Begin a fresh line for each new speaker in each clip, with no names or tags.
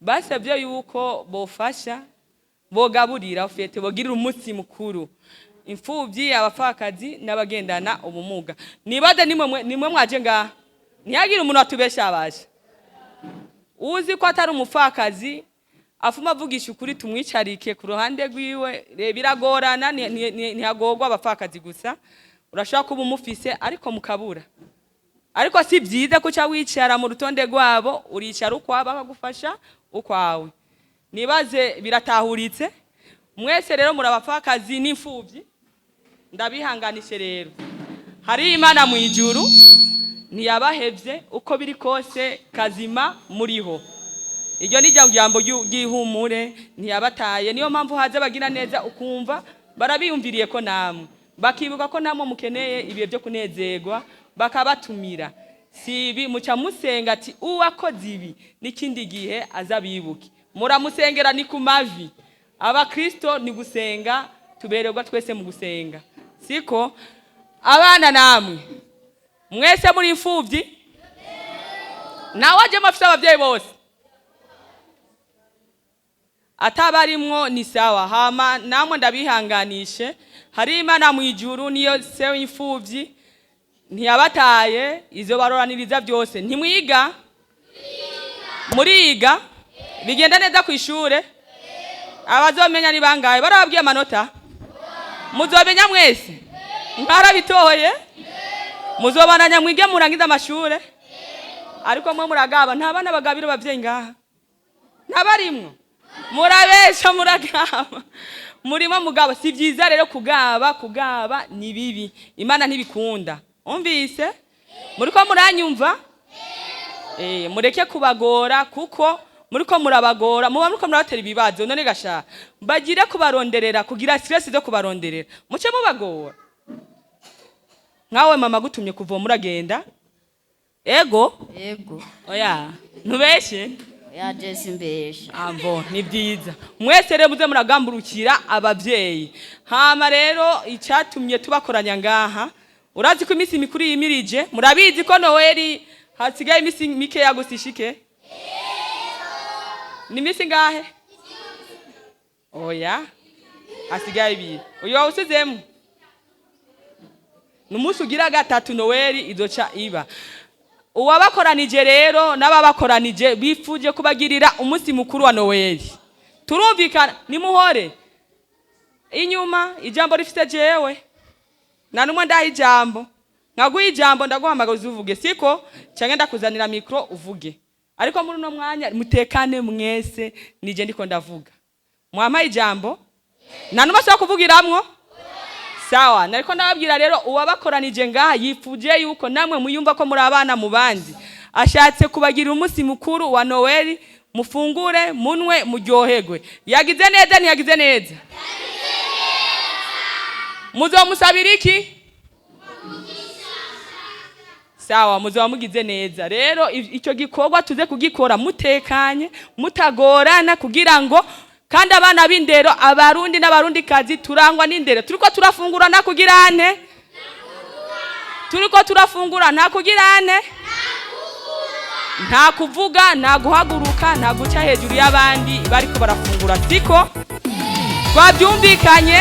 basabye yuko bofasha bogaburira ufite bogirira umunsi mukuru imfubyi abapfakazi n'abagendana ubumuga. Nibade nimwe mwaje ngaha ntiyagira umuntu atubesha abasha uzi ko atari umupfakazi afuma avugisha ukuri tumwicarike ku ruhande rwiwe biragorana ntihagorwa abapfakazi gusa urashaka kuba umufise ariko mukabura ariko si byiza kuca wicara mu rutonde rwabo uricara ukwaba bakagufasha ukwawe. Nibaze biratahuritse mwese rero muri abapfakazi n'imfubyi ndabihanganishe rero hari Imana mu ijuru ntiyabahevye uko biri kose kazima muriho. Iryo ni jambo ryihumure ntiyabataye niyo mpamvu haze bagira neza ukumva barabiyumviriye ko namwe bakibuka ko namwe mukeneye ibihe byo kunezerwa bakabatumira. Sibi muca musenga ati uwakoze ibi n'ikindi gihe azabibuke muramusengera ni ku mavi. Abakristo ni gusenga tubererwa twese mu gusenga siko abana namwe mwese muri imfubyi nawe aje mafite ababyeyi bose atabarimwo ni sawa hama namwe ndabihanganishe hari Imana mu ijuru niyo se w'imfubyi ntiyabataye izo baroraniriza byose. Ntimwiga muriga bigenda neza ku ishure abazomenya ni bangaye barababwiye amanota muzomenya mwese mwarabitoye muzobananya mwige murangiza amashure ariko mwe muragaba nta bana bagabira abavyeyi ngaha ntabarimwo murabesha muragaba murimo mugaba. Si byiza rero kugaba ni bibi Imana ntibikunda umvise muriko muranyumva mureke kubagora kuko muriko murabagora muba muriko murabatera ibibazo none gasha bagire kubaronderera kugira stress zo kubaronderera muce mubagora. Nkawe mama gutumye kuva muragenda ego oya ntubeshe
oya Jesse mbesha
ambo ni byiza mwese rero muze muragamburukira abavyeyi. Hama rero icatumye tubakoranya ngaha urazi ko imisi mikuru yimirije murabizi ko Noeli hasigaye imisi mike yagusishike ni misi ngahe oya hasigaye ibiri uyo usizemo numusi ugira gatatu Noeli izoca iba. Uwabakoranije rero n'ababakoranije bifuje kubagirira umunsi mukuru wa Noeli turumvikana nimuhore inyuma ijambo rifite jewe nanumwe ndaha ijambo nkaguha ijambo ndaguhamagaza uvuge siko cyangwa ndakuzanira mikro uvuge ariko muri no mwanya mutekane mwese nije ndiko ndavuga mwama ijambo nanumwe so kuvugiramwo sawa. Nariko ndababwira rero uwabakoranije ngaha yifuje yuko namwe muyumva ko muri abana mu bandi ashatse kubagira umunsi mukuru wa Noeli mufungure munwe muryoherwe. Yagize neza ntiyagize neza muzomusabira iki sawa muzomugize neza. Rero icyo gikorwa tuze kugikora mutekanye mutagorana kugira ngo kandi abana b'indero abarundi n'abarundi kazi turangwa n'indero turiko turafungurana kugirane turiko turafungura nta kugirane nta kuvuga nta guhaguruka nta guca hejuru y'abandi bariko barafungura siko twabyumvikanye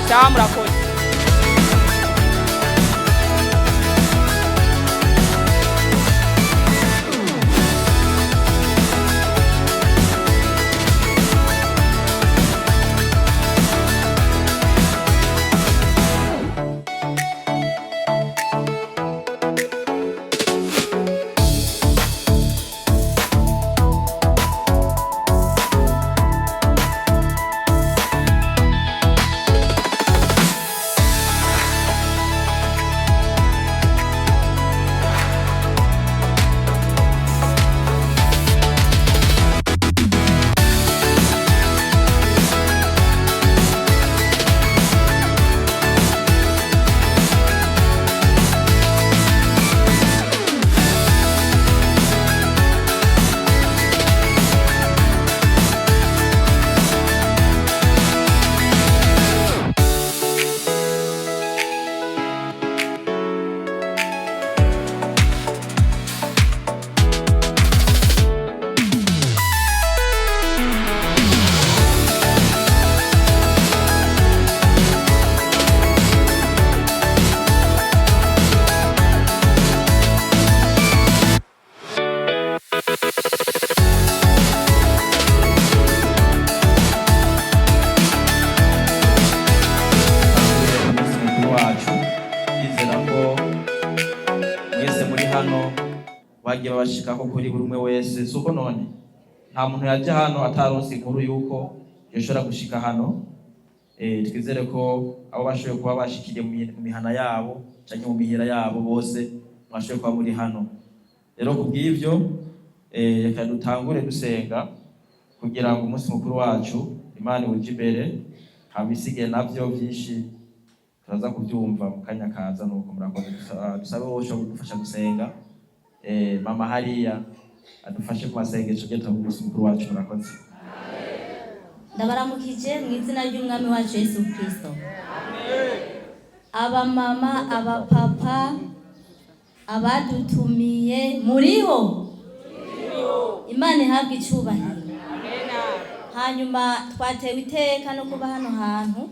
sawa murakoze.
bagiye babashikako kuri buri umwe wese. Suko none nta muntu yaje hano ataronse inkuru yuko yoshobora gushika hano. Twizere ko abo bashoboye kuba bashikiye mu mihana yabo canke mu mihira yabo bose mwashoboye kuba muri hano. Rero kubw'ivyo reka dutangure dusenga kugira ngo umunsi mukuru wacu Imana uje imbere, habisigaye navyo vyinshi turaza kubyumva mu kanya kaza. Nuko murakoze, dusabe bose gufasha gusenga. Mama hariya adufashe ku masengesho geta mu munsi mukuru wacu. Murakoze.
Ndabaramukije mu izina ry'umwami wacu Yesu Kristo. Aba mama, aba papa, abadutumiye muriho. Imana ihabwe icubahiro. Hanyuma twatewe iteka no kuba hano hantu.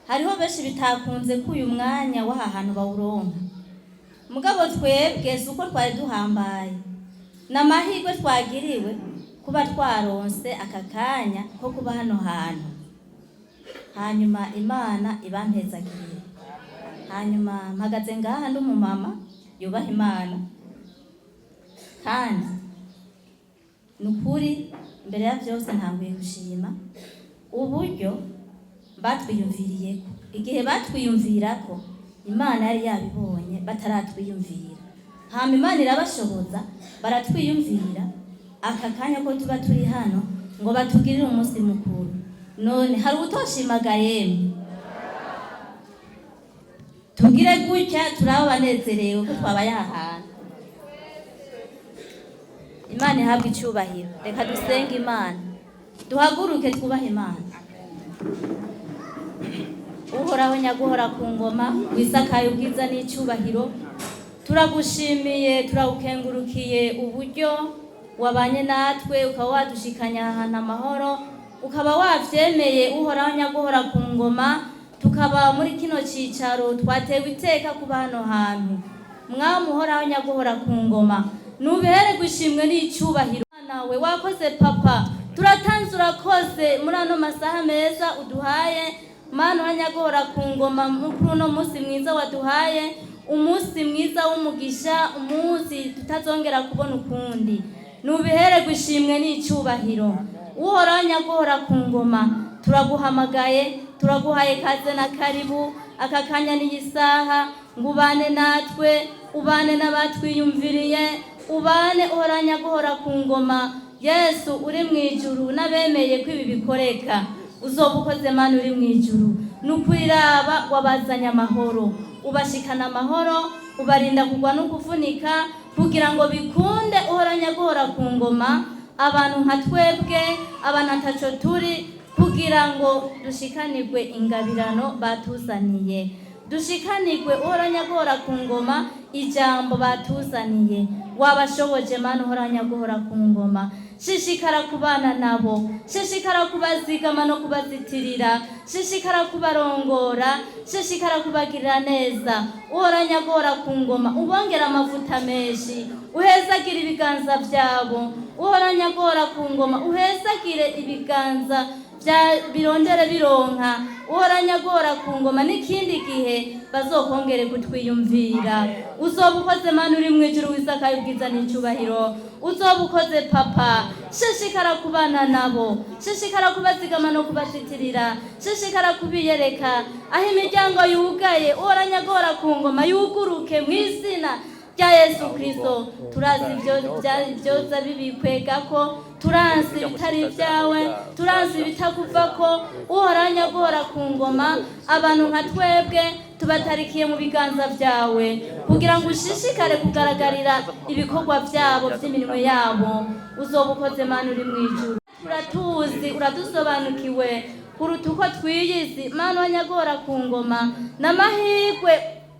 Hariho benshi bitakunze ko uyu mwanya w'aha hantu bawuronka. Mugabo twebwe suko twari duhambaye. N'amahirwe twagiriwe kuba twaronse aka kanya ko kuba hano hantu. Hanyuma Imana ibampezagire. Hanyuma mpagaze ngaha ndi umumama yubaha Imana. Kandi nukuri mbere ya byose ntanguye gushima uburyo batwiyumviriyeko. Igihe batwiyumvirako Imana yari yabibonye bataratwiyumvira. Hama Imana irabashoboza baratwiyumvira aka kanya ko tuba turi hano ngo batugirire umunsi mukuru. None hari utoshimaga yemwe? Tugire gutya turaba banezerewe ko twabaye ahantu. Imana ihabwe icubahiro. Reka dusenge Imana. Duhaguruke twubahe Imana. Uhoraho nyaguhora ku ngoma, wisakaye ubwiza n'icubahiro. Turagushimiye, turagukengurukiye uburyo wabanye natwe ukaba wadushikanya ahantu amahoro, ukaba wavyemeye uhoraho nyaguhora ku ngoma. Tukaba muri kino cicaro twatewe iteka kuba hano hantu. Mwami uhoraho nyaguhora ku ngoma, nubihere gushimwe n'icubahiro. Nawe wakoze papa, turatanze urakoze muri ano masaha meza uduhaye. Mana uranyaguhora ku ngoma mukuru no munsi mwiza waduhaye, umunsi mwiza w'umugisha, umunsi tutazongera kubona ukundi. Nubihere gushimwe n'icubahiro. Uhoraho nyaguhora ku ngoma, turaguhamagaye, turaguhaye kaze na karibu. Aka kanya n'isaha ngubane natwe, ubane n'abatwiyumviriye, ubane uhoraho nyaguhora ku ngoma. Yesu uri mwijuru n'abemeye ko ibi bikoreka, uzobukoze Mana uri mwijuru. Nukwiraba wabazanya amahoro, ubashikana amahoro, ubarinda kugwa no kuvunika, kugira ngo bikunde uhoraho nyaguhora ku ngoma. Abantu nka twebwe, abantu ataco turi, kugira ngo dushikanirwe ingabirano batuzaniye. Dushikanirwe uhoraho nyaguhora ku ngoma ijambo batuzaniye. Wabashoboje Mana uhoraho nyaguhora ku ngoma. Shishikara kubana nabo, shishikara kubazigama no kubazitirira, shishikara kubarongora, shishikara kubagirira neza. Uhoraho nyaguhora ku ngoma, ubongera amavuta menshi, uhezagire ibiganza byabo. Uhoraho nyaguhora ku ngoma, uhezagire ibiganza birondere bironka. Uhoraho nyaguhora ku ngoma, n'ikindi gihe bazokongere kutwiyumvira. Uzobukoze Mana uri mwijuru wisakaye ubwiza n'icubahiro. Uzobukoze papa, shishikara kubana nabo, shishikara kubazigama no kubazitirira, shishikara kubiyereka aho imiryango yugaye. Uhoraho nyaguhora ku ngoma, yuguruke mu izina rya Yesu Kristo. Turazi ibyoza bibikwegako, turazi ibitari ibyawe, turazi ibitakuvako. Uhoraho nyaguhora ku ngoma, abantu nka twebwe tubatarikiye mu biganza byawe, kugira ngo ushishikare kugaragarira ibikorwa byabo by'iminwe yabo. Uzobukoze Mana uri mwijuru. Turatuzi, uradusobanukiwe kuruta uko twiyizi. Mana nyaguhora ku ngoma, n'amahirwe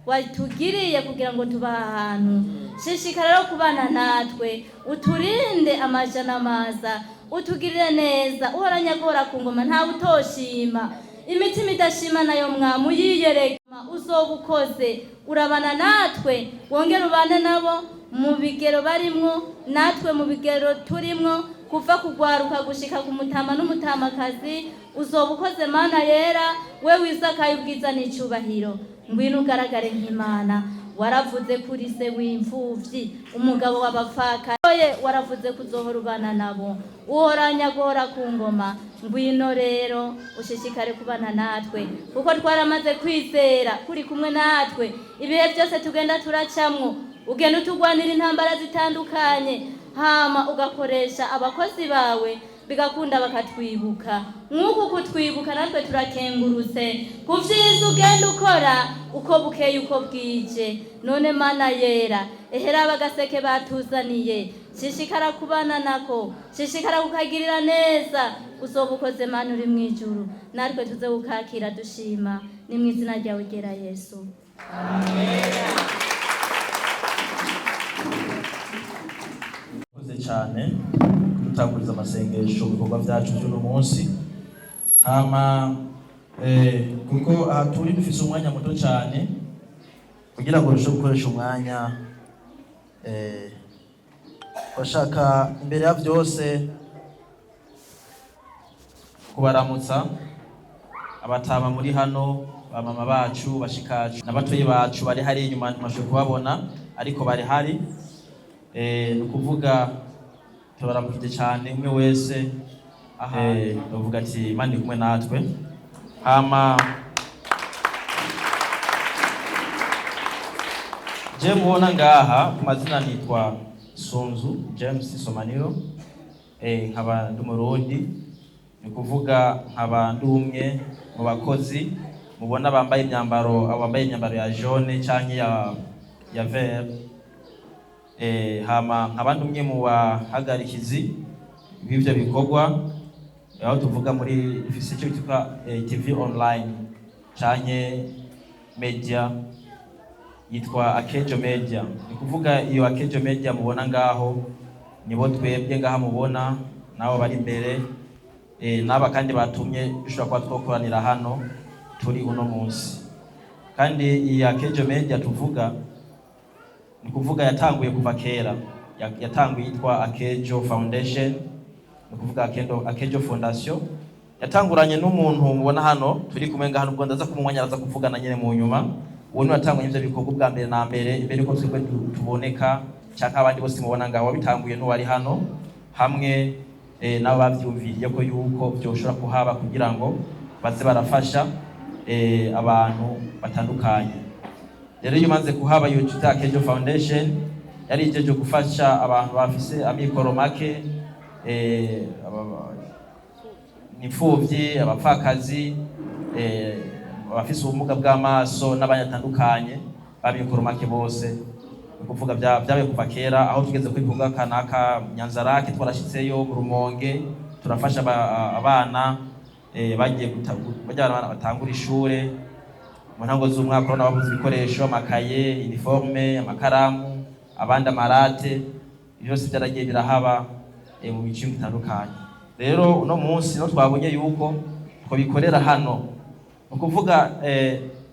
watugiriye kugira ngo tuba ahantu. Shishikara rero kubana natwe, uturinde amajana maza, utugirire neza. Uhoraho nyaguhora ku ngoma, nta utoshima. Imitima idashima nayo Mwami uyiyereka. Uzobukoze, urabana natwe, wongere ubane nabo mu bigero barimwo, natwe mu bigero turimwo, kuva kugwaruka gushika ku mutama n'umutamakazi. Uzobukoze Mana yera, we wisakaye ubwiza n'icubahiro. Ngwino ugaragare nk'Imana, waravuze kuri se w'imfuvyi umugabo w'abapfaka waravuze kuzohora ubana nabo uhoranya guhora ku ngoma. Ngwino rero ushishikare kubana natwe kuko twaramaze kwizera kuri kumwe natwe ibihe byose tugenda turacamwo. Ugenda utugwanira intambara zitandukanye hama ugakoresha abakozi bawe bigakunda bakatwibuka. Nk'uku kutwibuka natwe turakengurutse ku vyiza ugenda ukora uko bukeye uko bwije. None Mana yera ehera abagaseke batuzaniye shishikara kubana nako, shishikara kukagirira neza. Uzoba ukoze Mana uri mw'ijuru, natwe tuze gukakira dushima. Ni mw'izina ryawe ryera Yesu, amen.
Cyane dutanguriza amasengesho mu bikorwa byacu by'uno munsi hama kuko aha turi dufise umwanya muto cyane kugira ngo urusheho gukoresha umwanya bashaka imbere ya byose kubaramutsa abatama muri hano, bamama bacu, bashikacu n'abatoyi bacu bari hari inyuma ntimashoboye kubabona ariko bari hari. Ni ukuvuga turaramukije cyane umwe wese bavuga ati Imana iri kumwe natwe. Hama je mubona ngaha ku mazina nitwa Sunzu James Somaniro, nkaba ndi Umurundi. Ni ukuvuga nkaba ndi umwe mu bakozi mubona bambaye imyambaro ya jaune canke ya vert. Hama nkabandi umwe mu bahagarikizi b'ivyo bikorwa aho tuvuga muri dufise icyo twitwa TV online canke media yitwa Akejo Media. Ni kuvuga iyo Akejo Media mubona ngaho nibo twebwe ngaha mubona nabo bari imbere n'aba kandi batumye dushobora kuba twokoranira hano turi uno munsi. Kandi iyi Akejo Media tuvuga ni kuvuga yatanguye kuva kera, yatanguye yitwa Akejo Foundation. Ni kuvuga Akejo Fondation yatanguranye n'umuntu mubona hano turi kumwe ngaha, nubwo ndaza kumwanya araza kuvugana nyene mu nyuma. Uwo ni watanganye ivyo bikorwa bwa mbere na mbere imbere ko twebwe tuboneka cyangwa abandi bose mubona ngaho wabitanguye n'uwari hano hamwe nabo bavyumviriye ko yuko byoshobora kuhaba kugira ngo baze barafasha abantu batandukanye. Rero iyo maze kuhaba iyo tuta Akejo Foundation yari ijeje gufasha abantu bafise amikoro make, n'imfuvyi, abapfakazi, abafise ubumuga bw'amaso n'abanyatandukanye b'amikoro make bose. Ni kuvuga byabaye kuva kera aho tugeze ku bikorwa kanaka Nyanzarake twarashitseyo mu Rumonge turafasha abana bagiye batangura ishure mu ntango z'umwaka. Urabona babuze ibikoresho, amakaye, uniforme, amakaramu, abandi amarate, byose byaragiye birahaba mu bice bitandukanye. Rero uno munsi no twabonye yuko twabikorera hano. Ni ukuvuga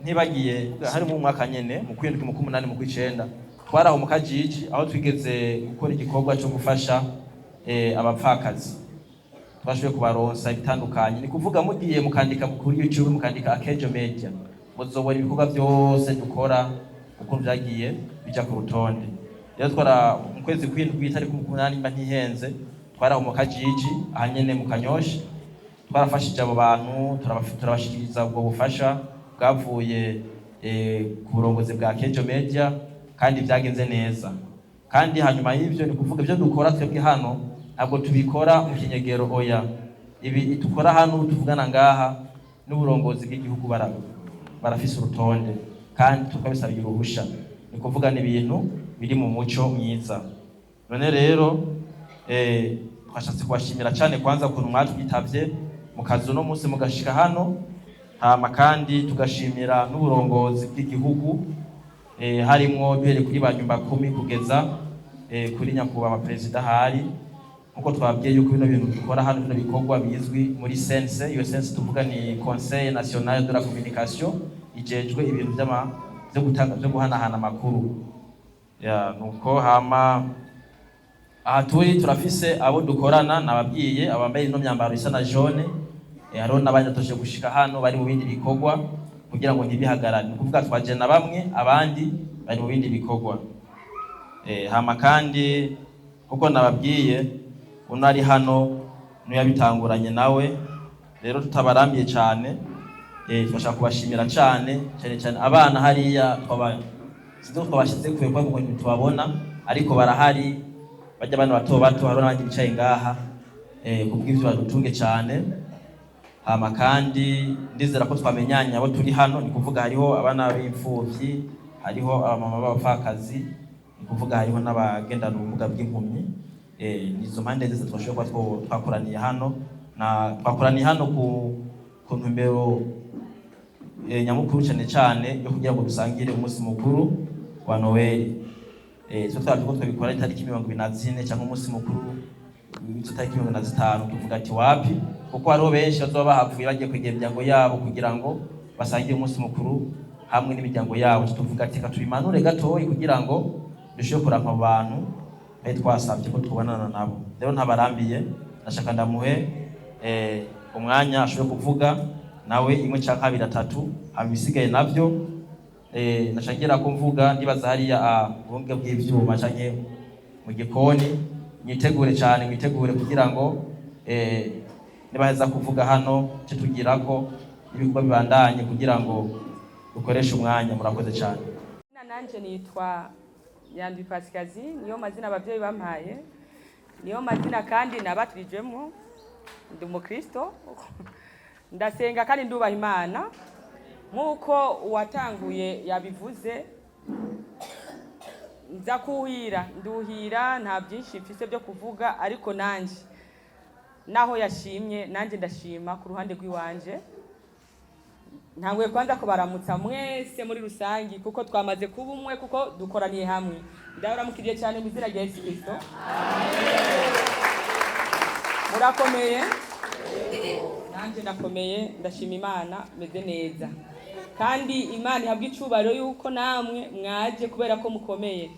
ntibagiye hari mu mwaka nyene mu kwindwi mu kumunani mu kw'icenda twaraho mu Kajiji aho twigeze gukora igikorwa cyo gufasha abapfakazi. Twashoboye kubaronsa ibitandukanye. Ni kuvuga mugiye mukandika kuri YouTube mukandika Akejo Media muzobona ibikorwa byose dukora uko byagiye bija ku rutonde. Rero twara mu kwezi kw'indwi itariki 8 mba ntihenze twaraho mu Kajiji ahanyene mu Kanyosha twarafashije abo bantu turabashikiriza ubwo bufasha bwavuye ku burongozi bwa Akejo Media kandi byagenze neza. Kandi hanyuma y'ivyo ni kuvuga ibyo dukora twebwe hano ntabwo tubikora mu kinyegero oya, ibi dukora hano tuvugana ngaha n'uburongozi bw'igihugu barafise urutonde kandi tukabisabira uruhusha. Ni kuvuga ni ibintu biri mu muco mwiza. None rero twashatse kubashimira cyane kwanza ukuntu mwatwitavye mukazi uno munsi mugashika hano. Hama kandi tugashimira n'uburongozi bw'igihugu harimwo duhere kuri ba nyumba 10 kugeza kuri nyakubahwa Perezida hari. Nkuko twabwiye yuko bino bintu dukora hano bino bikorwa bizwi muri sense. Iyo sense tuvuga ni Conseil National de la Communication ijejwe ibintu byo gutanga byo guhanahana amakuru. Nuko hama aha turafise abo dukorana nababwiye abambaye ino myambaro isa na jaune. Hariho n'abanyatoshe gushika hano bari mu bindi bikorwa kugira ngo ntibihagarane. Ni kuvuga twaje na bamwe abandi bari mu bindi bikorwa. Hama kandi kuko nababwiye unari hano n'uyabitanguranye nawe, rero tutabarambiye cyane, twashaka kubashimira cyane abana hariya twabashyize kure kwa ngo tubabona, ariko barahari bajya abana bato bato, hari n'abandi bicaye ngaha kubw'ibyo badutunge cyane. Hama kandi ndizera ko twamenyanye abo turi hano, ni kuvuga hariho abana b'imfuvyi, hariho abamama b'abapfakazi, ni kuvuga hariho n'abagendana ubumuga bw'impumyi. Nizo mpande zose twashoboye kuba twakoraniye hano, na twakoraniye hano ku ntumbero nyamukuru cyane yo kugira ngo dusangire umunsi mukuru wa Noel. Twabikora itariki 24 cyangwa umunsi mukuru itariki 25, tuvuga ati wapi, kuko hariho benshi bazoba bahavuye bagiye kwegera imiryango yabo kugira ngo basangire umunsi mukuru hamwe n'imiryango yabo. Tuvuga ati katubimanure gatoyi kugira ngo dushobore kurampa abantu twasabye ko tubonana nabo. Rero ntabarambiye, ndashaka ndamuhe umwanya ashobore kuvuga nawe 1 cyangwa 2 3, hama bisigaye navyo nashagira ko mvuga ndibaza hariya ubunge bw'ivyuma canke mu gikoni. Mwitegure cyane, mwitegure kugira ngo nibaheza kuvuga hano cyo tugira ko ibikorwa bibandanye kugira ngo dukoreshe umwanya. Murakoze cyane.
Nanje nitwa Nyandwi Pasikazi, niyo mazina abavyeyi bampaye, niyo mazina kandi nabatirijemo. Ndi umukristo, ndasenga kandi ndubaha Imana nkuko uwatanguye yabivuze. Nza nduhira, nta byinshi mfise byo kuvuga, ariko nanje naho yashimye nanje ndashima ku ruhande rw'iwanje. Ntanguye kwanza kubaramutsa mwese muri rusangi kuko twamaze kuba umwe, kuko dukoraniye hamwe. Ndabaramukiriye cyane mu izina rya Yesu Kristo. Murakomeye, nanje ndakomeye, ndashima Imana, meze neza. Kandi Imana ihabwa icubahiro yuko namwe mwaje kubera ko mukomeye.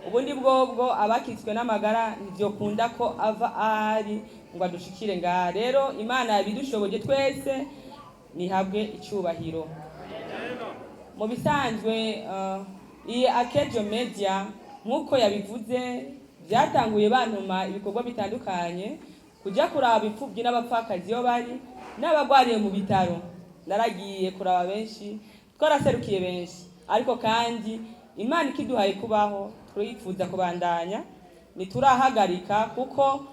Ubundi bwobwo abakitswe n'amagara nivyo kunda ko ava ahari ngo adushikire ngaha. Rero Imana yabidushoboje twese, nihabwe icubahiro. Mu bisanzwe iyi Akejo Media nkuko yabivuze, byatanguye bantuma ibikorwa bitandukanye, kujya kuraba imfubyi n'abapfakazi yo bari n'abagwariye mu bitaro. Naragiye kuraba benshi, twaraserukiye benshi, ariko kandi Imana ikiduhaye kubaho turifuza kubandanya, niturahagarika, kuko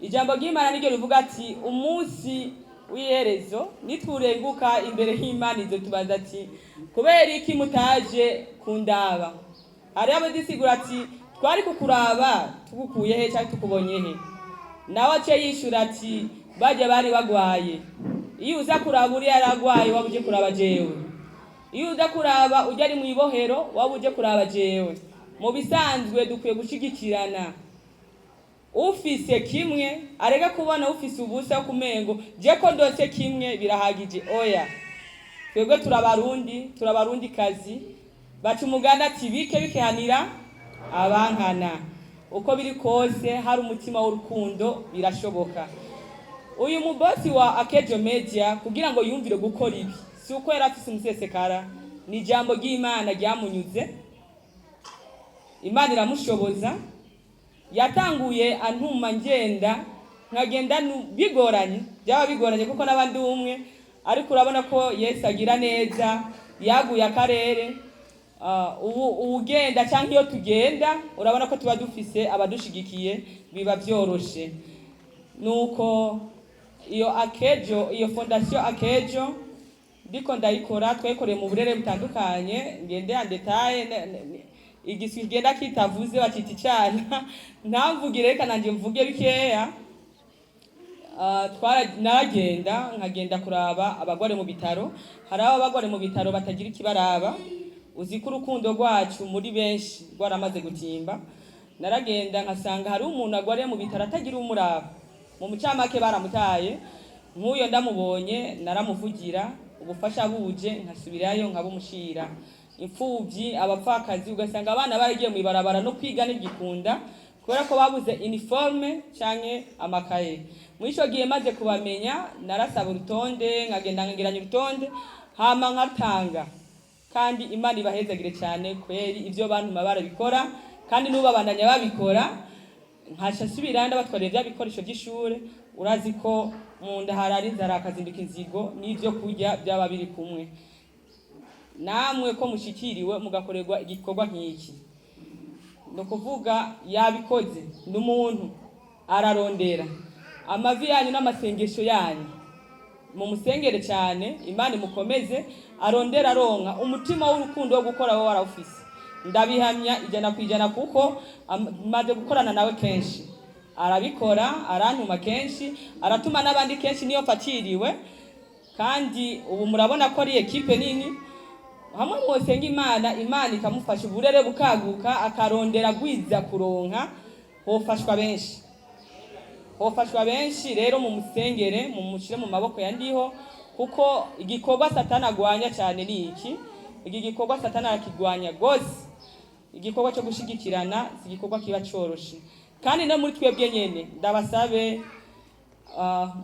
ijambo ry'Imana niryo rivuga ati umunsi w'iherezo niturenguka imbere y'Imana izo tubaza ati kubera iki mutaje kundaba. Hari abadusigura ati twari kukuraba tugukuye he cyangwa tukubonye he. Nawe ace yishura ati baje bari bagwaye. Iyo uza kuraba uri yaragwaye wabuje kuraba jewe. Iyo uza kuraba ujya ari mu ibohero wabuje kuraba jewe. Mu bisanzwe dukwiye gushigikirana. Ufise kimwe arega kubona ufise ubusa kumengo je ko ndose kimwe birahagije. Oya, twebwe turabarundi kazi, baca umuganda ati bike hanira abankana. Uko biri kose hari umutima w'urukundo birashoboka. Uyu mubosi wa Akejo Media kugira ngo yumvire gukora ibi, si uko yari afise umusesekara, ni ijambo ry'Imana ryamunyuze. Imana iramushoboza. Yatanguye antuma nkagenda bigoranye, byaba bigoranye kuko n'abandi umwe, ariko urabona ko Yesu agira neza, yaguye akarere. Ugenda cyangwa iyo tugenda urabona ko tuba dufise abadushigikiye, biba byoroshe. Nuko iyo fondation Akejo ndiko ndayikora, twekoreye mu burere butandukanye, ngende ya detail igiswi genda kitavuze batiti cyana ntamvugire, reka nanje mvuge bikeya. Naragenda nkagenda kuraba abagware mu bitaro. Hari abagware mu bitaro batagira ikibaraba, uzi ko urukundo rwacu muri benshi rwaramaze gutimba. Naragenda nkasanga hari umuntu agwariye mu bitaro atagira umuraba, mu mucamake baramutaye. Nk'uyo ndamubonye naramuvugira, ubufasha buje nkasubirayo nkabumushira. Imfubyi, abapfakazi, ugasanga abana baragiye mu ibarabara no kwiga n'igikunda kubera ko babuze uniforme canke amakaye. Mwisho giye maze kubamenya, narasaba urutonde, nkagenda ngegeranya urutonde, hama nkatanga kandi Imana ibahezagire cyane kweri ibyo bantu barabikora kandi n'ubabandanya babikora nkasha subira ndabatwarira bya bikoresho by'ishure urazi ko mu nda harari inzara akazinduka inzigo n'ibyo kurya byaba biri kumwe namwe ko mushikiriwe mugakorerwa igikorwa nk'iki no kuvuga yabikoze n'umuntu ararondera amavi yanyu n'amasengesho yanyu mu musengere cyane Imana mukomeze arondera aronka umutima w'urukundo wo gukora wowe warawufise ndabihamya 100% kuko maze gukorana nawe kenshi arabikora arantuma kenshi aratuma n'abandi kenshi niyo fatiriwe kandi ubu murabona ko ari equipe nini hamwe mwosenga Imana ikamufasha uburere bukaguka akarondera gwiza kuronka hofashwa benshi rero mu musengere mu mushire mu maboko yandiho kuko igikorwa Satani agwanya cyane ni iki gikorwa Satani arakigwanya gose igikorwa cyo gushigikirana si igikorwa kiba coroshe kandi no muri twebwe nyene ndabasabe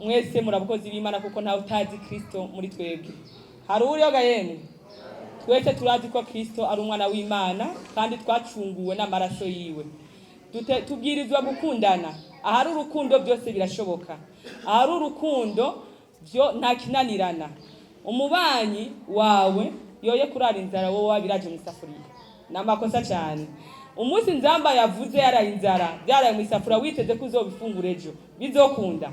mwese murabukozi b'Imana kuko ntawe utazi Kristo muri twebwe hari uriyoga yemwe twese turazi ko Kristo ari umwana w'Imana kandi twacunguwe n'amaraso yiwe tubwirizwa gukundana ahari urukundo byose birashoboka ahari urukundo byo nta kinanirana umubanyi wawe yoye kurara inzara wowe wabiraje mu isafuriya namakosa cyane umunsi nzamba yavuze yaraye inzara byaraye mu isafuriya witeze ko uzobifungura ejo bizokunda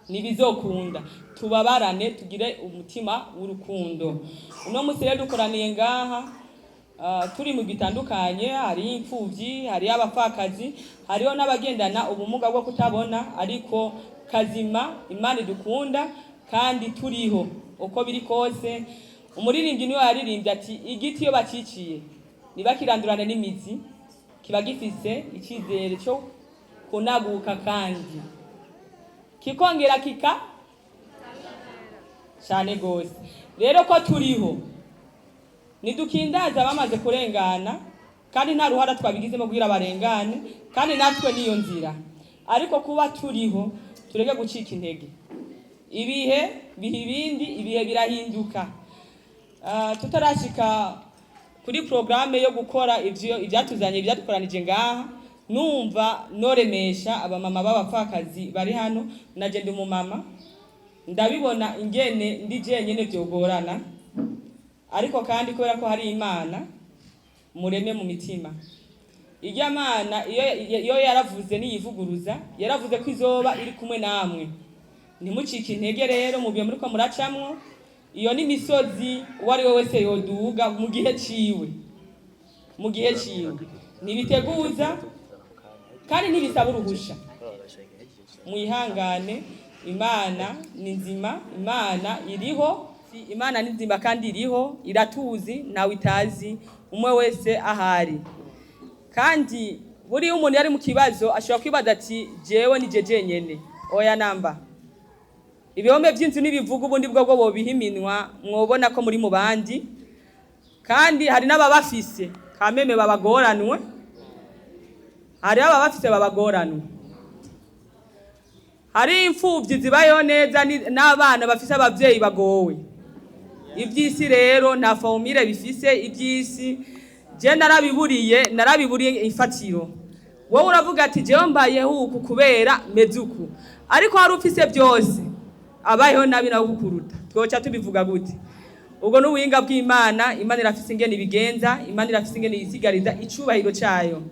nibizokunda tubabarane tugire umutima w'urukundo uno munsi rero dukoraniye ngaha turi mu gitandukanye hari imfuvyi hari abapfakazi hariho n'abagendana ubumuga bwo kutabona ariko kazima Imana idukunda kandi turiho uko biri kose umuririmbyi niwe yaririmbye ati igiti iyo baciciye nibakirandurane n'imizi kiba gifise ikizere cyo kunaguka kandi kikongera kika cyane gose rero ko turiho nidukindaza bamaze kurengana kandi nta ruhara twabigizemo kugira barengane kandi natwe niyo nzira ariko kuba turiho tureke gucika intege ibihe birahinduka tutarashika kuri programme yo gukora ibyatuzanye ibyadukoranije ngaha numva noremesha abamama b'abapfakazi bari hano naje ndi umumama ndabibona ingene ndi jenyene byogorana ariko kandi kubera ko hari Imana mureme mu mitima irya Mana iyo yaravuze niyivuguruza yaravuze ko izoba iri kumwe namwe ntimucike intege rero mu biyo muri ko muracamwo iyo ni misozi wari we wese yoduga mu gihe ciwe nibiteguza kandi ntibisaba uruhusha mwihangane Imana ni nzima Imana iriho Imana ni nzima kandi iriho iratuzi nawe itazi umwe wese ahari kandi buri umuntu yari mu kibazo ashobora kwibaza ati jewe ni jenyene oya namba ibihome by'inzu nibivuga ubundi bwo bobihiminwa mwobona ko muri mu bandi kandi hari n'ababafise kameme babagoranwe hari imfuvyi zibayo neza n'abana bafise abavyeyi bagowe ibyisi rero nta formule bifise ibyisi je narabiburiye ifatiro wowe uravuga ati je mbayeho uku kubera mezuku ariko hari ufise byose abayeho nabi nawe kukuruta twoca tubivuga gute ubwo n'ubuhinga bw'Imana Imana irafise ingene ibigenza Imana irafise ingene yisigariza icubahiro cayo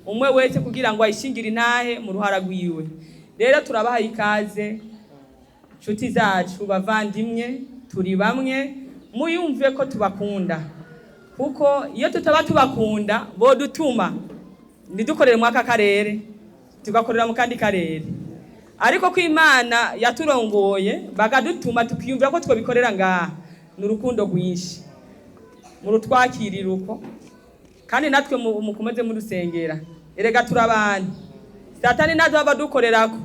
umwe wese kugira ngo ayishingire intahe mu ruhara rwiwe rero turabaha ikaze nshuti zacu bavandimwe turi bamwe muyumve ko tubakunda kuko iyo tutaba tubakunda bodutuma ndidukorera mu aka karere tugakorera mu kandi karere ariko ko Imana yaturongoye bakadutuma tukiyumvira ko twobikorera ngaha n'urukundo rwinshi murutwakirira uko kandi natwe mukomeze murusengera erega turabana Satani nazo abadukorerako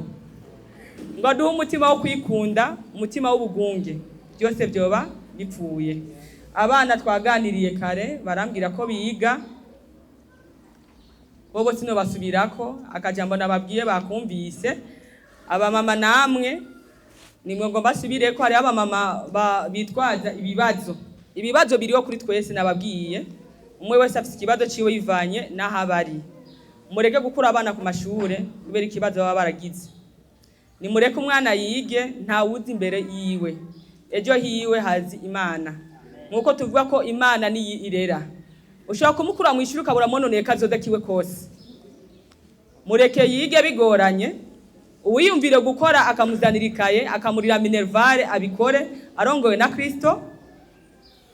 ngo aduhe umutima wo kwikunda umutima w'ubugunge byose byoba bipfuye abana twaganiriye kare barambwira ko biga bobo sino basubirako akajambo nababwiye bakumvise abamama namwe nimwe ngo basubire ko hari abamama bitwaza ibibazo ibibazo biriho kuri twese nababwiye, umwe wese afite ikibazo ciwe yivanye n'aho abari. Mureke gukura abana ku mashure kubera ikibazo baba baragize. Nimureke umwana yige, nta wuzi imbere yiwe, ejo hiwe hazi Imana. Nkuko tuvuga ko Imana niyi irera. Ushobora kumukura mu ishuri ukabura mononeye kazoza kiwe kose. Mureke yige bigoranye, uwiyumvire gukora akamuzanira ikaye, akamurira minervare abikore, arongowe na Kristo.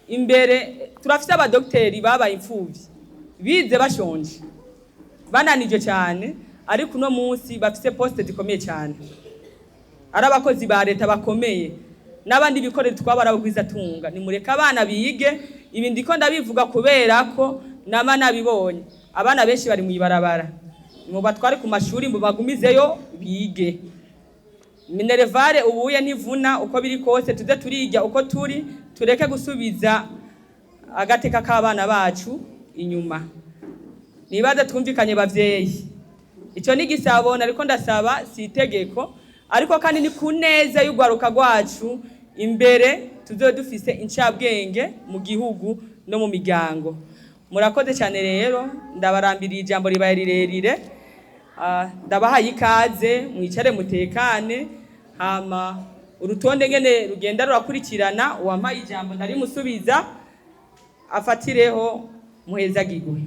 Imbere turafite abadokiteri babaye imfuvyi, bize bashonje, bananije cyane, ariko uno munsi bafite poste zikomeye cyane. Ari abakozi ba leta bakomeye, n'abandi bikorera twabara bagwiza tunga. Nimureke abana bige, ibi ndiko ndabivuga kubera ko nama nabibonye. Abana benshi bari mu ibarabara, mu batware ku mashuri mu bagumizeyo bige. Minervare ubuye ntivuna, uko biri kose tuze turiga uko turi, tureke gusubiza agateka k'abana bacu inyuma. Nibaza twumvikanye bavyeyi, ico ni gisabo ariko ndasaba si itegeko, ariko kandi ni kuneza y'ugwaruka rwacu imbere tuzoe dufise incabwenge mu gihugu no mu miryango. Murakoze cyane rero, ndabarambiriye ijambo ribaye rirerire. Ndabahaye ikaze, mwicare mutekane, hama urutonde ngene rugenda rurakurikirana, uwampaye ijambo ndari musubiza afatireho muhezagirwe.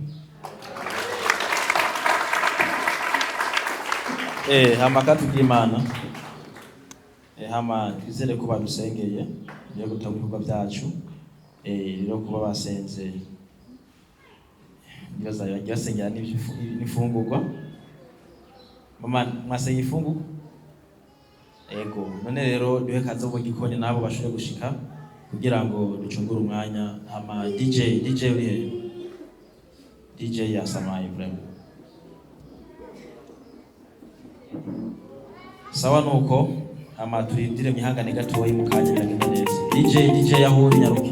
Hama katubwira Imana, hama twizere ko badusengeye yo gutanga ibikorwa byacu, rero kuba basenze byasengera n'ifungurwa. Mama mwaseye ifungurwa? Ego, none rero duhe kaze mu gikoni nabo bashobore gushika kugira ngo ducungure umwanya. Hama DJ uri he? DJ yasamaye vraiment. Sawa nuko, hama turindire mwihangane gatoyi mu kanya biragenda neza. DJ yahuri nyaruke.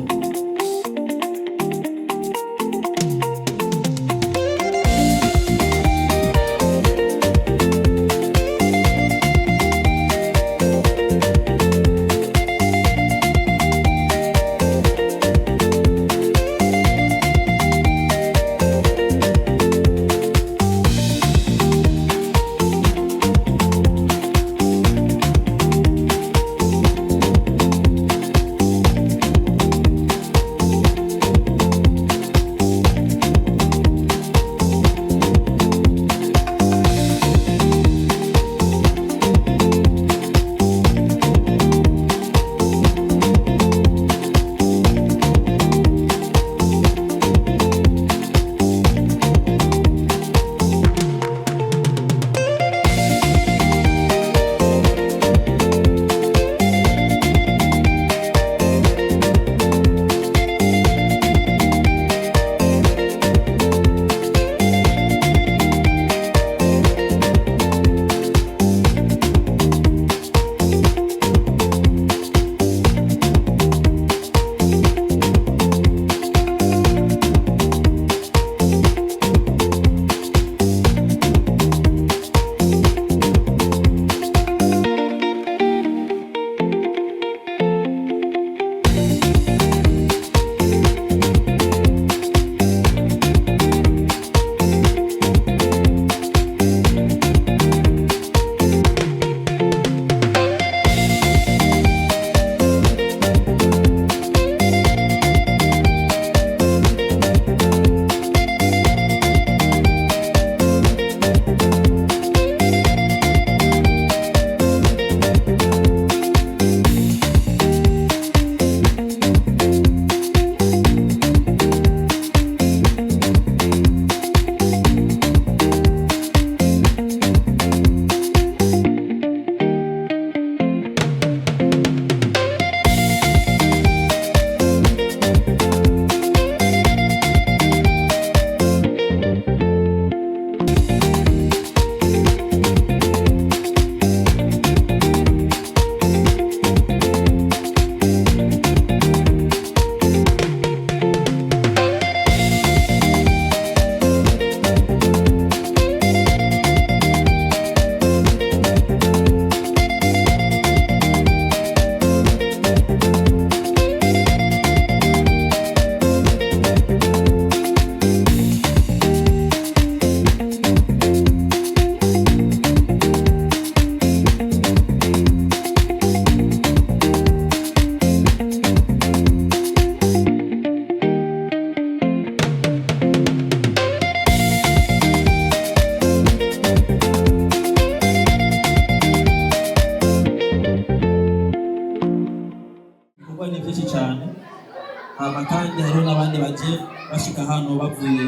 hama kandi hariho n'abandi baje bashika hano bavuye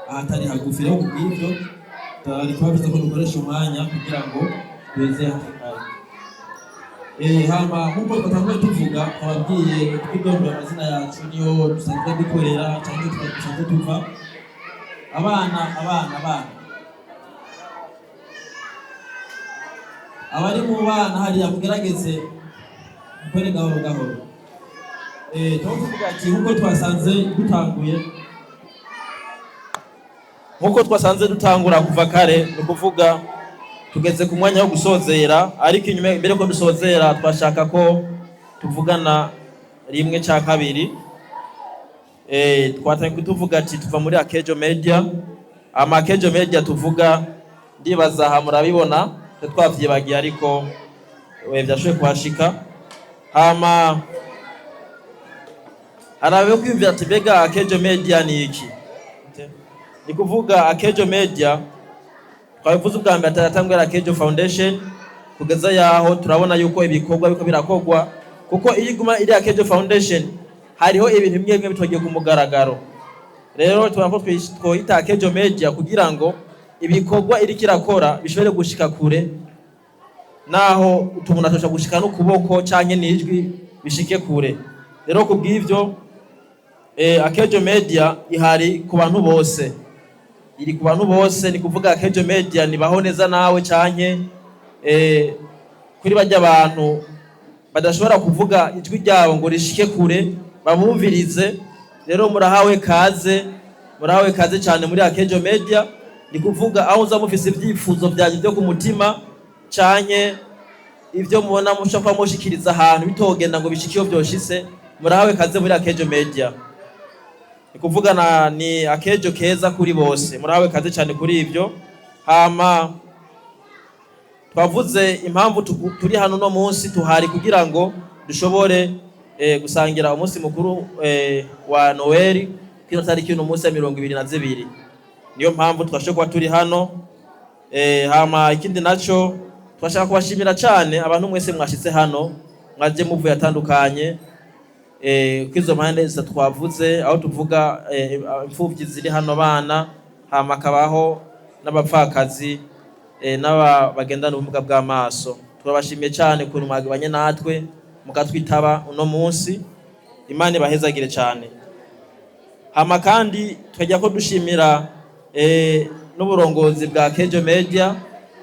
ahatari hagufi. Rero kubw'ivyo turi kubabuza ko dukoresha umwanya kugira ngo tweze hama nk'uko twatanguye tuvuga ababwiye twidondora amazina yacu niyo dusanzwe dukorera cyangwa dusanzwe tuva. Abana abari mu bana hariya mugerageze mukore gahoro gahoro. Tuvuga ati nk'uko twasanze dutangura kuva kare, ni kuvuga tugeze ku mwanya wo gusozera, ariko imbere ko dusozera twashaka ko tuvugana rimwe cya kabiri. Twatangiye kutuvuga ati tuva muri Akejo Media. Akejo Media tuvuga ndibaza aha murabibona twavyibagiye, ariko byashoboye kuhashika. Hama harabe kwivira ati bega Akejo Media ni iki? Ni kuvuga Akejo Media twabivuze ubwa mbere ataratangura Akejo Foundation, kugeza yaho turabona yuko ibikorwa biko birakogwa, kuko iguma iri Akejo Foundation hariho ibintu bimwe bimwe bitogiye ku mugaragaro. Rero tubona ko twoyita Akejo Media kugira ngo ibikorwa iri kirakora bishobore gushika kure, naho utumuna tosha gushika no kuboko canke nijwi bishike kure. Rero kubw'ivyo Akejo Media ihari ku bantu bose, iri ku bantu bose. Ni kuvuga Akejo Media nibaho neza nawe canke kuri bajya abantu badashobora kuvuga ijwi ryabo ngo rishike kure babumvirize. Rero murahawe kaze cyane muri Akejo Media. Ni kuvuga aho uza mufise ibyifuzo byanyu byo ku mutima canke ivyo mubona mushaka mushikiriza ahantu bitogenda ngo bishikiyo byoshise, murahawe kaze muri Akejo Media. Ni kuvuga ni Akejo keza kuri bose, murahawe kaze cyane kuri ivyo. Hama twavuze impamvu turi hano no munsi, tuhari kugira ngo dushobore gusangira umunsi mukuru wa Noel kino tariki no munsi ya 22. Niyo mpamvu twashaka kuba turi hano. Hama ikindi naco twashaka kubashimira cyane abantu mwese mwashitse hano, mwaje muvuye atandukanye kwizo mpande zisa twavuze, aho tuvuga imfuvyi ziri hano bana, hama kabaho n'abapfakazi n'abagendana ubumuga bw'amaso. Turabashimiye cyane kuntu mwagabanye natwe mukatwitaba uno munsi. Imana ibahezagire cyane. Hama kandi twajya ko dushimira n'uburongozi bwa Akejo Media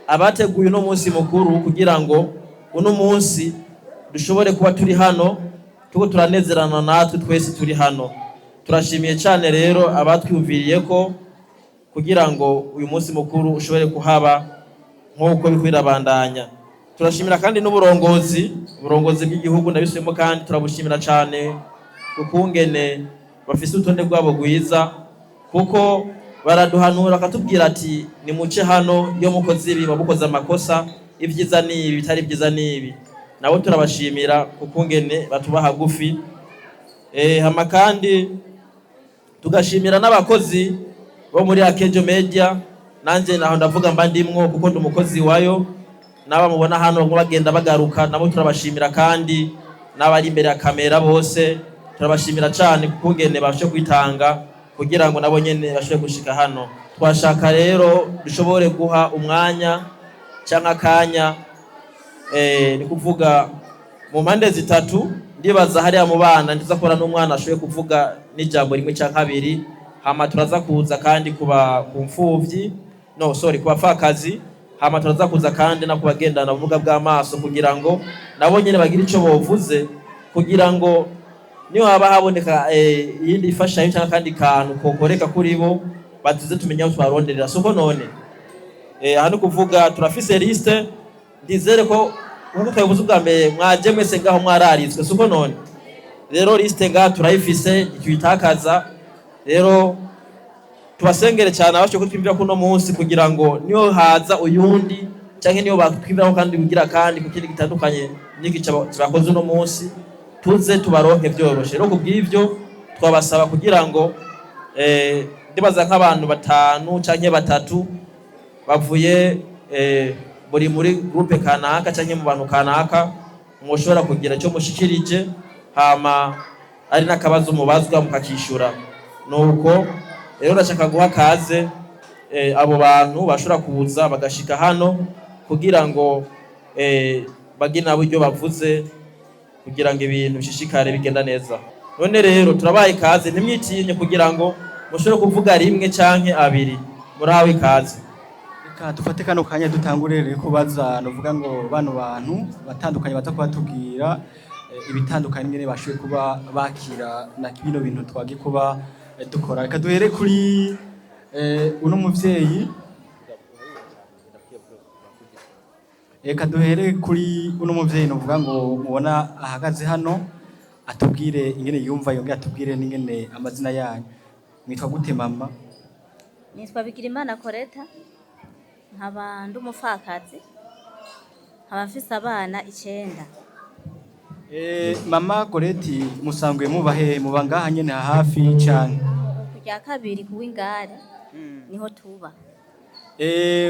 abateguye uno munsi mukuru kugira ngo uno munsi dushobore kuba turi hano, tuko turanezerana natwe twese turi hano. Turashimiye cyane rero abatwumviriye ko kugira ngo uyu munsi mukuru ushobore kuhaba nk'uko bikwirabandanya. Turashimira kandi n'uburongozi bw'igihugu ndabisubiyemo, kandi turabushimira cyane ukungene bafise utonde rwabo gwiza, kuko baraduhanura akatubwira ati ni muce hano iyo mukoze ibi babukoze amakosa, ibyiza n'ibi bitari byiza n'ibi. Nabo turabashimira ukungene batuba hagufi. Hama kandi tugashimira n'abakozi bo muri Akejo Media. Nanje naho ndavuga mba ndimwo kuko ndi umukozi wayo, naba mubona hano ngo bagenda bagaruka, nabo turabashimira. Kandi n'abari imbere ya kamera bose turabashimira cyane kukungene bashe kwitanga kugira ngo nabo nyene bashe gushika hano. Twashaka rero dushobore guha umwanya cyangwa akanya ni kuvuga mu mpande zitatu. Ndibaza hariya mu bana ndiza kora n'umwana ashoboye kuvuga n'ijambo rimwe cya kabiri, hama turaza kuza kandi kuba kumfuvyi kubapfakazi, hama turaza kuza kandi na kubagendana ubuvuga bw'amaso kugira ngo nabo nyene bagira ico bovuze, kugira ngo niyo haba haboneka yindi ifasha cyangwa kandi kantu kokoreka kuri bo batuze tumenya aho twaronderera. Soko none hano kuvuga turafise liste, ndizere ko ubu twavuze ubwa mbere mwaje mwese ngaho mwararizwe. Soko none rero liste ngaho turayifise itwitakaza. Rero tubasengere cyane abasho kutwimvira kuno munsi kugira ngo niyo haza uyundi cyangwa niyo bakwimviraho kandi bugira kandi kukindi gitandukanye n'igice bakoze uno munsi tuze tubaronke byoroshe. Rero kubw'ivyo twabasaba kugira ngo ndibaza nk'abantu 5 canke 3 bavuye buri muri groupe kanaka canke mu bantu kanaka mushobora kugira cyo mushikirije, hama ari n'akabazo mubazwa mukakishura. Nuko rero ndashaka guha kaze abo bantu bashobora kuza bagashika hano kugira ngo bagire nabo ibyo bavuze kugira ngo ibintu bishishikare bigenda neza. None rero turabaye ikaze, ntimwitinye kugira ngo mushobore kuvuga rimwe canke abiri. Murahawe ikaze.
Reka dufate kano kanya dutangurire kubaza novuga ngo bano bantu batandukanye baza kubatubwira ibitandukanye ngene bashoboye kuba bakira na bino bintu twagi kuba dukora. Reka duhere kuri uno muvyeyi. Reka duhere kuri uno muvyeyi novuga ngo mubona ahagaze hano atubwire ingene yumva, yongera atubwire n'ingene amazina yanyu. Mwitwa gute mama?
Nitwa Bigirimana Koreta, nkaba ndi umupfakazi, nkaba mfise abana 9.
Mama Koreti musanzwe muba he? Muba ngaha nyene hafi canke?
Kujya kabiri kuw'ingare niho tuba.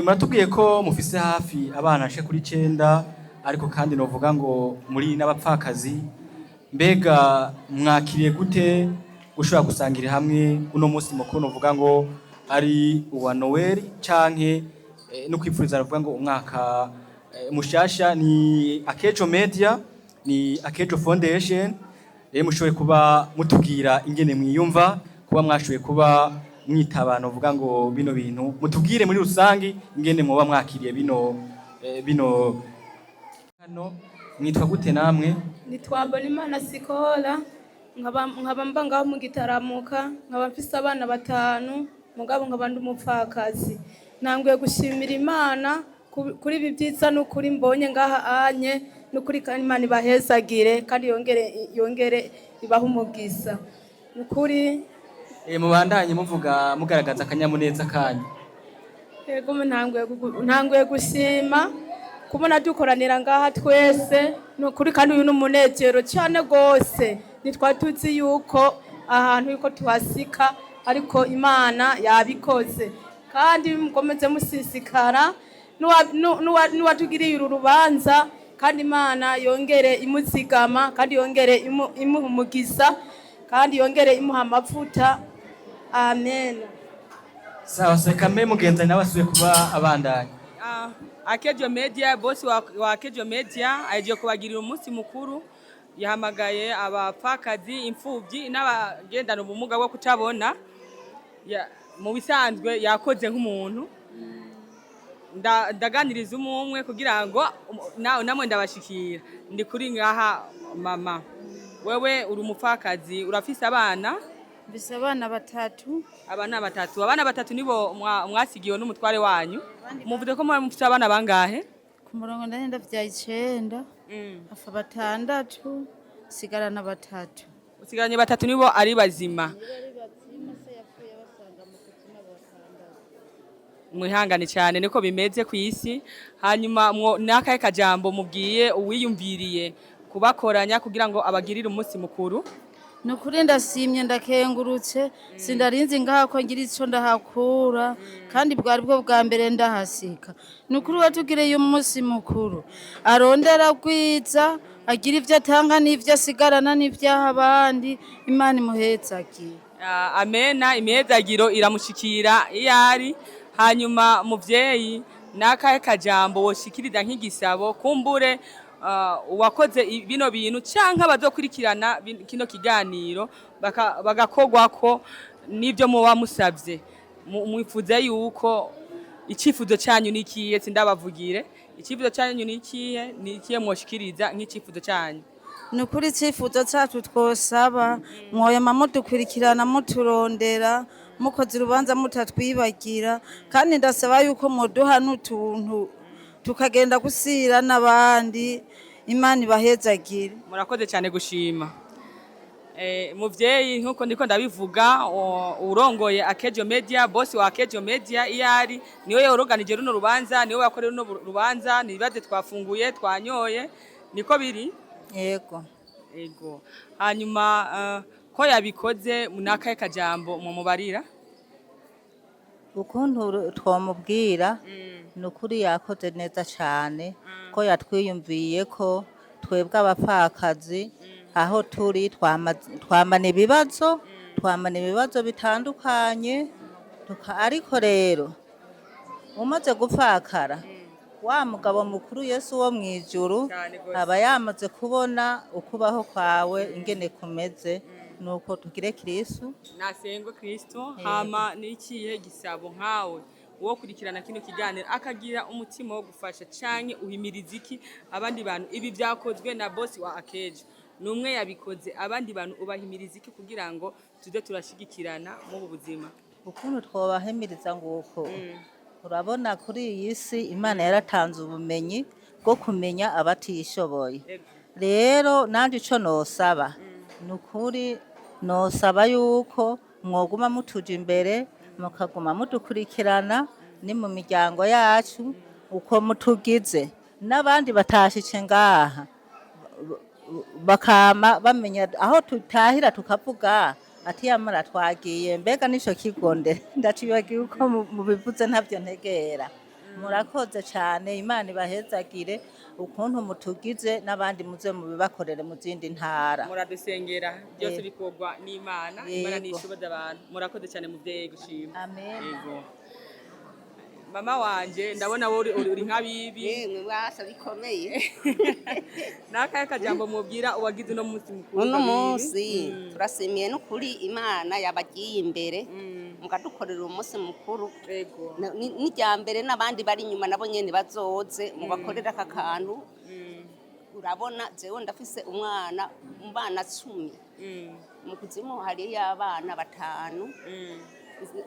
Muratubwiye ko mufise hafi abana ashe kuri 9, ariko kandi novuga ngo muri n'abapfakazi. Mbega mwakiriye gute gushobora gusangira hamwe uno munsi mukuru novuga ngo ari uwa Noel canke no kwipfuriza novuga ngo umwaka mushasha? Ni Akejo Media, ni Akejo Foundation. Mushoboye kuba mutubwira ingene mwiyumva kuba mwashoboye kuba mwitaba novuga ngo bino bintu, mutubwire muri rusangi ingene muba mwakiriye bino hano. Mwitwa gute namwe?
Nitwa Bonimana Sikola, nkaba mba ngaho mu Gitaramuka, nkaba mfise abana 5, mugabo nkaba ndi umupfakazi. Ntanguye gushimira Imana kuri ibi byiza n'ukuri mbonye ngaha anye, n'ukuri kandi Imana ibahezagire kandi yongere ibaha umugisha. N'ukuri
mubandanye muvuga mugaragaza akanyamuneza kanyu.
Yego ntanguye gushima kubona dukoranira ngaha twese, n'ukuri kandi uyu n'umunezero cyane gose. Nitwatuzi yuko ahantu yuko tuhasika, ariko Imana yabikoze. Kandi mukomeze musisikara n'uwatugiriye uru rubanza, kandi Imana yongere imuzigama, kandi yongere imuha umugisha, kandi yongere imuha amavuta. Amen.
Sawa sekame mugenza nawe asuye kuba abandanye.
Akejo Media, bosi wa Akejo Media aje kubagirira umunsi mukuru. Yahamagaye abapfakazi, imfuvyi n'abagendana ubumuga bwo kutabona. Mu bisanzwe yakoze nk'umuntu. Ndaganiriza umwe kugira ngo namwe ndabashikira. Ndi kuri ngaha mama. Wewe uri umupfakazi, urafise abana?
Mbise abana 3.
Abana 3. Abana 3 nibo mwasigiwe n'umutware wanyu. Muvuze ko mufite abana bangahe?
Ku murongo ndagenda vya 9. Afa 6, sigarana 3.
Usigaranye 3 nibo ari bazima. Mwihangane cyane niko bimeze ku isi. Hanyuma nakaye kajambo mubwiye uwiyumviriye kubakoranya kugira ngo abagirire umunsi mukuru?
Nukuri ndasimye ndakengurutse, sindarinzi ngaha ko ngira ico ndahakura, kandi bwari bwo bwa mbere ndahasika. Nukuri watugireye umunsi mukuru, arondera gwiza, agira ivyo atanga n'ivyo asigarana n'ivy'abandi. Imana imuhezagire.
Amena, imihezagiro iramushikira iyari. Hanyuma muvyeyi nakaye kajambo woshikiriza nk'igisabo kumbure uwakoze bino bintu canka bazokurikirana kino kiganiro bagakogwako nivyo muba musavye. Mwifuza yuko icifuzo cyanyu nikiye? Sindabavugire icifuzo cyanyu nikiye, nikiye mwoshikiriza nk'icifuzo cyanyu?
Nukuri icifuzo cyacu twosaba mwoyama mudukurikirana muturondera, mukoze urubanza mutatwibagira, kandi ndasaba yuko moduha n'utuntu tukagenda gusira n'abandi. Imana ibahezagire.
Murakoze cyane gushima. Muvyeyi nkuko ndiko ndabivuga, urongoye Akejo Media, bosi wa Akejo Media iyari niwe yoroganije runo rubanza, niwe yakorera runo rubanza. Nibaze twafunguye twanyoye, niko biri?
Yego.
Hanyuma ko yabikoze munakaye kajambo mu mubarira?
Ukuntu twamubwira nukuri yakoze neza cyane, ko yatwiyumviye ko twebwe abapfakazi aho turi twamana ibibazo bitandukanye ariko rero umaze gupfakara wa mugabo mukuru Yesu wo mu ijuru aba yamaze kubona ukubaho kwawe ingene kumeze nuko tugire Kristo
nasengo Kristo hama n'ikihe gisabo nkawe uwo kurikirana kino kiganiro akagira umutima wo gufasha canke uhimiriza iki abandi bantu ibi byakozwe na boss wa Akejo numwe yabikoze abandi bantu ubahimiriza iki kugira ngo tuze turashigikirana mu buzima
ukuntu twobahimiriza nguko urabona kuri iyi si Imana yaratanze ubumenyi bwo kumenya abatishoboye rero nanje ico nosaba nukuri nosaba yuko mwoguma mutuje imbere mukaguma mudukurikirana ni mu miryango yacu uko mutugize n'abandi batashitse ngaha bakama bamenya aho tutahira tukavuga ati yamara twagiye mbega nico kigonde ndacibagiye uko mubivuze ntavyo ntegera murakoze cyane Imana ibahezagire ukuntu mutugize n'abandi muze mubibakorere mu zindi ntara
muradusengera byose bikorwa n'Imana Imana nishoboza abantu murakoze cyane muvyeyi gushima
amen
mama wanje ndabona wowe uri nkabibi
yemwe basa bikomeye
nakaye kajambo mubwira uwagize no munsi mukuru
uno munsi turasimiye no kuri Imana yabagiye imbere mukadukorera umunsi mukuru
yego
n'ijyambere n'abandi bari inyuma nabo nyene bazoze mubakorera aka kantu urabona jewe ndafise umwana mu bana 10 mu kuzimu hari y'abana 5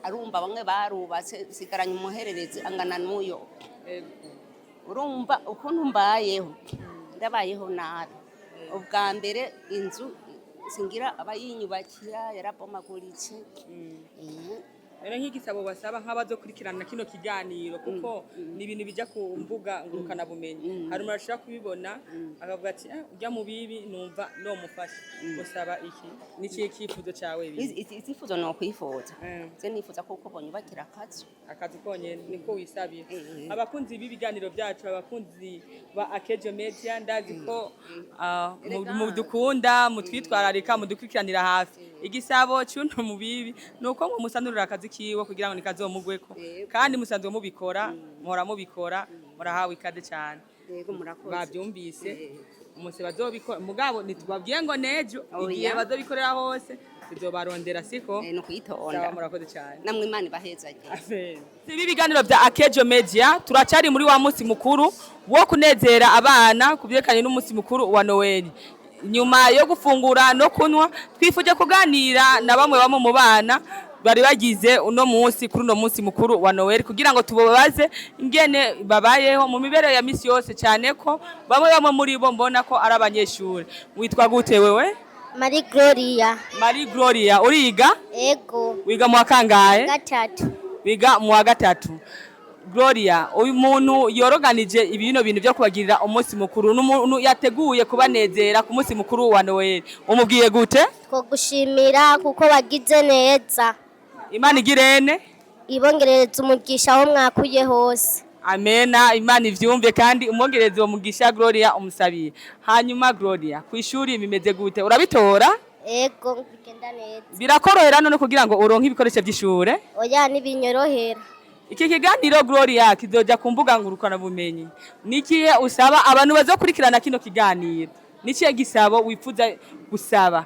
arumva bamwe barubatse sigaranye umuhererezi angana n'uyo urumva ukuntu mbayeho ndabayeho nabi ubwa mbere inzu singira abayinyubakira yarabomaguritse
Rero nk'igisabo basaba nk'abazokurikirana kino kiganiro kuko ni ibintu bija ku mbuga ngurukana bumenyi hari umurashaka kubibona akavuga ati ujya mu bibi numva no mufasha gusaba iki niki kifuzo cawe bibi
izifuzo no kwifuza ze nifuza kuko bonyubakira
akazi konyene niko wisabiye abakunzi b'ibiganiro byacu abakunzi ba Akejo Media ndazi ko mu dukunda mutwitwararika mudukurikiranira hafi igisabo cyuntu mu bibi nuko ngo musanurira akazi kiwo kugira ngo nikazomugweko kandi musanzwe mubikora mubikora murahawe ikaze cyane
yego murakoze
bavyumvise umuse bazobikora mugabo nitubabwiye ngo nejo igihe bazobikorera hose tuzobarondera siko
no kwitonda
murakoze cyane
namwe Imana ibahezage
ibi biganiro bya Akejo Media turacari muri wa munsi mukuru wo kunezera abana kubyekanye n'umunsi mukuru wa Noel nyuma yo gufungura no kunwa twifuje kuganira na bamwe mu bana bari bagize uno munsi kuri uno munsi mukuru wa Noel kugira ngo tubabaze ingene babayeho mu mibere ya misi yose cyane ko bamwe muri bo mbona ko ari abanyeshuri witwa gute wewe
Marie Gloria
uriga
ego
wiga mu wakangaye
gatatu
wiga mu wa gatatu Gloria uyu muntu yoroganije ibino bintu byo kubagirira umunsi mukuru n'umuntu yateguye kubanezera ku munsi mukuru wa Noel umubwiye gute
ko gushimira kuko bagize neza
Imana igirene
ibongerereza umugisha aho mwakuye hose
amena Imana ivyumve kandi umwongereze wo mugisha Gloria umusabiye hanyuma Gloria ku ishuri bimeze gute urabitora
ego bigenda neza
birakorohera none kugira ngo uronke ibikoresho by'ishure
oya nibinyorohera
iki kiganiro Gloria kizoja ku mbuga ngurukana bumenyi nikiye usaba abantu bazokurikirana kino kiganiro nikiye gisabo wifuza gusaba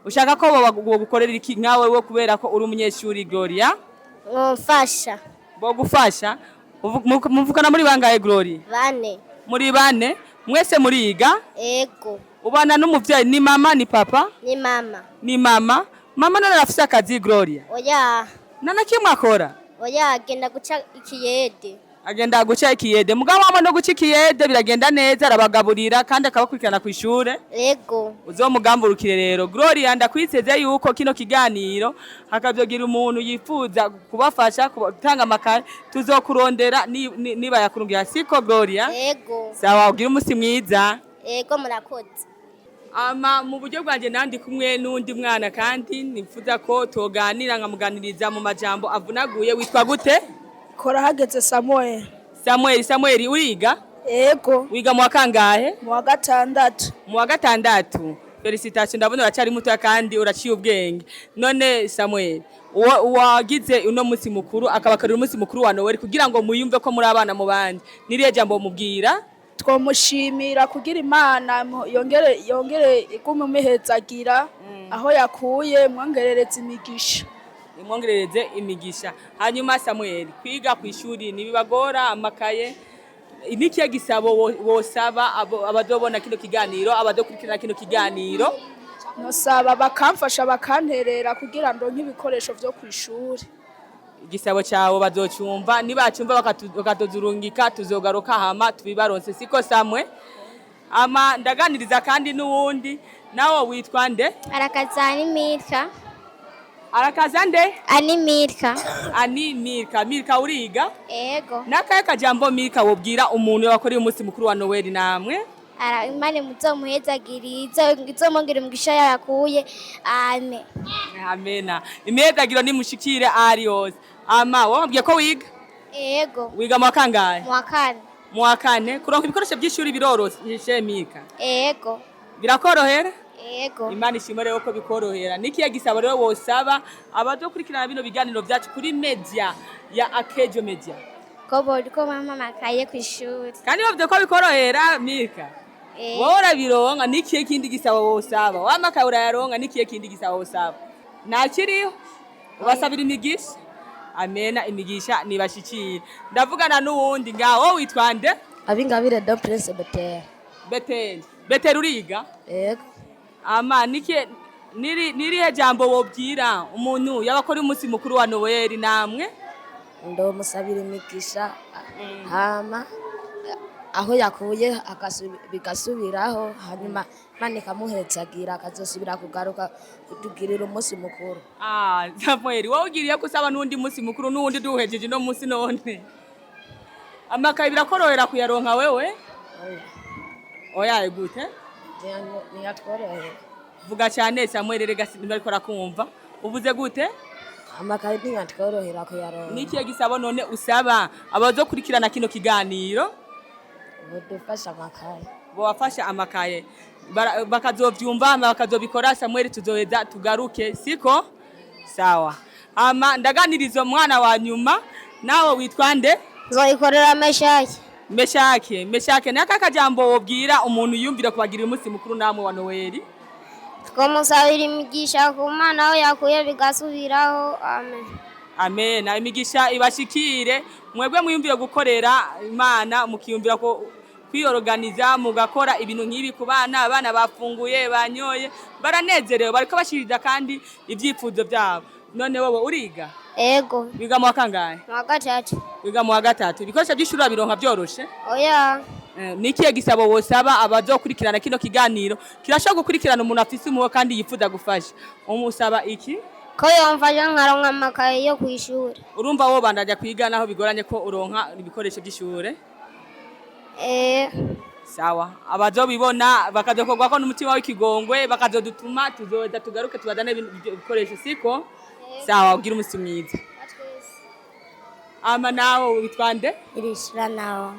ushaka ko bo gukorera iki nkawe wo kubera ko uri umunyeshuri Gloria
mfasha
bo gufasha muvukana muri bangaye Gloria muri bane mwese muriga
ego
ubana n'umuvyeyi ni mama ni papa ni mama none arafise akazi Gloria
oya
nana kimwe akora
oya agenda guca
ikiyede mugabo wamo no guca ikiyede biragenda neza arabagaburira kandi akabakurikirana ku ishure
yego
uzomugamburukire rero Gloria ndakwizeze yuko kino kiganiro hakavyogira umuntu yifuza kubafasha gutanga amakare tuzokurondera niba yakurungira siko Gloria
yego
sawa ugira umusi mwiza
yego murakoze
mu buryo bwanje nandi kumwe n'undi mwana kandi nifuza ko toganira nkamuganiriza mu majambo avunaguye witwa gute
Kora hageze
Samuel uriga
yego
wiga mu wakangahe
mu wa gatandatu
Felicitation, ndabona uracyari muto kandi uraciye ubwenge. None Samuel, wagize uno munsi mukuru akabakarira umunsi mukuru wa Noel kugira ngo muyumve ko muri abana mu bandi. Niriye jambo mubwira?
Twomushimira kugira Imana yongere igumumehezagira aho yakuye mwongerereza imigisha.
Imwongerereze imigisha. Hanyuma Samuel, kwiga ku ishuri nibibagora amakaye nikiye gisabo wosaba abadobona kino kiganiro abadokurikirana kino kiganiro?
Nosaba bakamfasha bakanterera kugira ndo nk'ibikoresho vyo kwishuri.
Igisabo cyawo bazocumva nibacumva bakatuzurungika tuzogaruka hama tubibaronse siko Samwe. Ama ndaganiriza kandi n'uwundi nawo witwa nde?
Arakazani Mirka.
Arakazande?
Ani Mirka.
Ani Mirka. Mirka uriga?
Ego.
Nakaye kajambo Mirka wobwira umuntu yakoreye umunsi mukuru wa Noel namwe?
Imana muzomuhezagiriza izomongera umugisha yakuye. Amen.
Amena. Imihezagiro nimushikire ari yose. Ama wabwiye ko wiga?
Ego.
Wiga mu kangahe?
Mu kane.
Mu kane. Kuronka ibikoresho by'ishuri biroroshe Mirka?
Ego.
Birakorohera?
Ego.
Imana ishimwe rero ko bikorohera. Nikiye gisabo rero wosaba abazokurikirana bino biganiro byacu kuri media ya Akejo Media.
Ko mama makaye ku ishuri.
Kandi bavuze ko bikorohera Mirka. Wora bironka nikiye kindi gisabo wosaba. Wamakaye urayaronka nikiye kindi gisabo wosaba. Nakiriyo ubasabira imigisha. Amena imigisha nibashikira. Ndavugana n'uwundi ngaho witwa nde?
Abingabire do Prince Betel.
Betel. Betel uriga?
Yego.
Ama nirihe jambo wobwira umuntu yabakora umunsi mukuru wa Noel namwe?
Ndo musabira imigisha hama aho yakuye bigasubiraho hanyuma Imana ikamuhezagira akazosubira kugaruka kutugirira umunsi mukuru.
Samuel wowe ugiriye kusaba n'undi munsi mukuru n'undi duhejeje no munsi none. Amakaye birakorohera kuyaronka wewe? Oya gute?
Niyatworohera.
Vuga cyane Samuel rega bariko rakumva. Uvuze gute?
Amakaye niyatworohera kuyaronka.
Nikiye gisabo none usaba abazokurikirana kino kiganiro?
Bodufasha amakaye.
Bowafasha amakaye. Bakazovyumva bakazobikora Samuel tuzoheza tugaruke siko? Sawa. Ama ndaganirizo mwana wa nyuma nawo witwa nde?
Zoyikorera Meshake.
Meshake naka kajambo wobwira umuntu yumvira kubagirira umunsi mukuru namwe wa Noel?
Twomusabira imigisha ku Mana aho yakuye bigasubiraho. Amen.
Amen. Imigisha ibashikire mwebwe mwiyumvira gukorera Imana mukiyumvira ko kwiorganiza mugakora ibintu nk'ibi ku bana abana bafunguye banyoye baranezerewe bariko bashirira kandi ivyifuzo byabo. None wowe uriga?
Ego.
Wiga mu kangahe?
Mu gatatu.
Wiga mu gatatu. Ibikoresho by'ishuri bironka byoroshe?
Oya.
Nikiye gisabo wosaba abazokurikirana kino kiganiro kirashaka gukurikirana umuntu afise umuwe kandi yifuza gufasha. Umusaba iki?
Ko yomfasha nkaronka amakaye yo kwishuri.
Urumva wo bandajya kwiga naho bigoranye ko uronka ibikoresho by'ishure? Sawa. Abazobibona bakazokorwa ko n'umutima w'ikigongwe bakazodutuma tuzoza tugaruke tubadane ibikoresho siko? Sawa ugira umunsi mwiza. Ama nawo witwa nde?
Irishira nawo.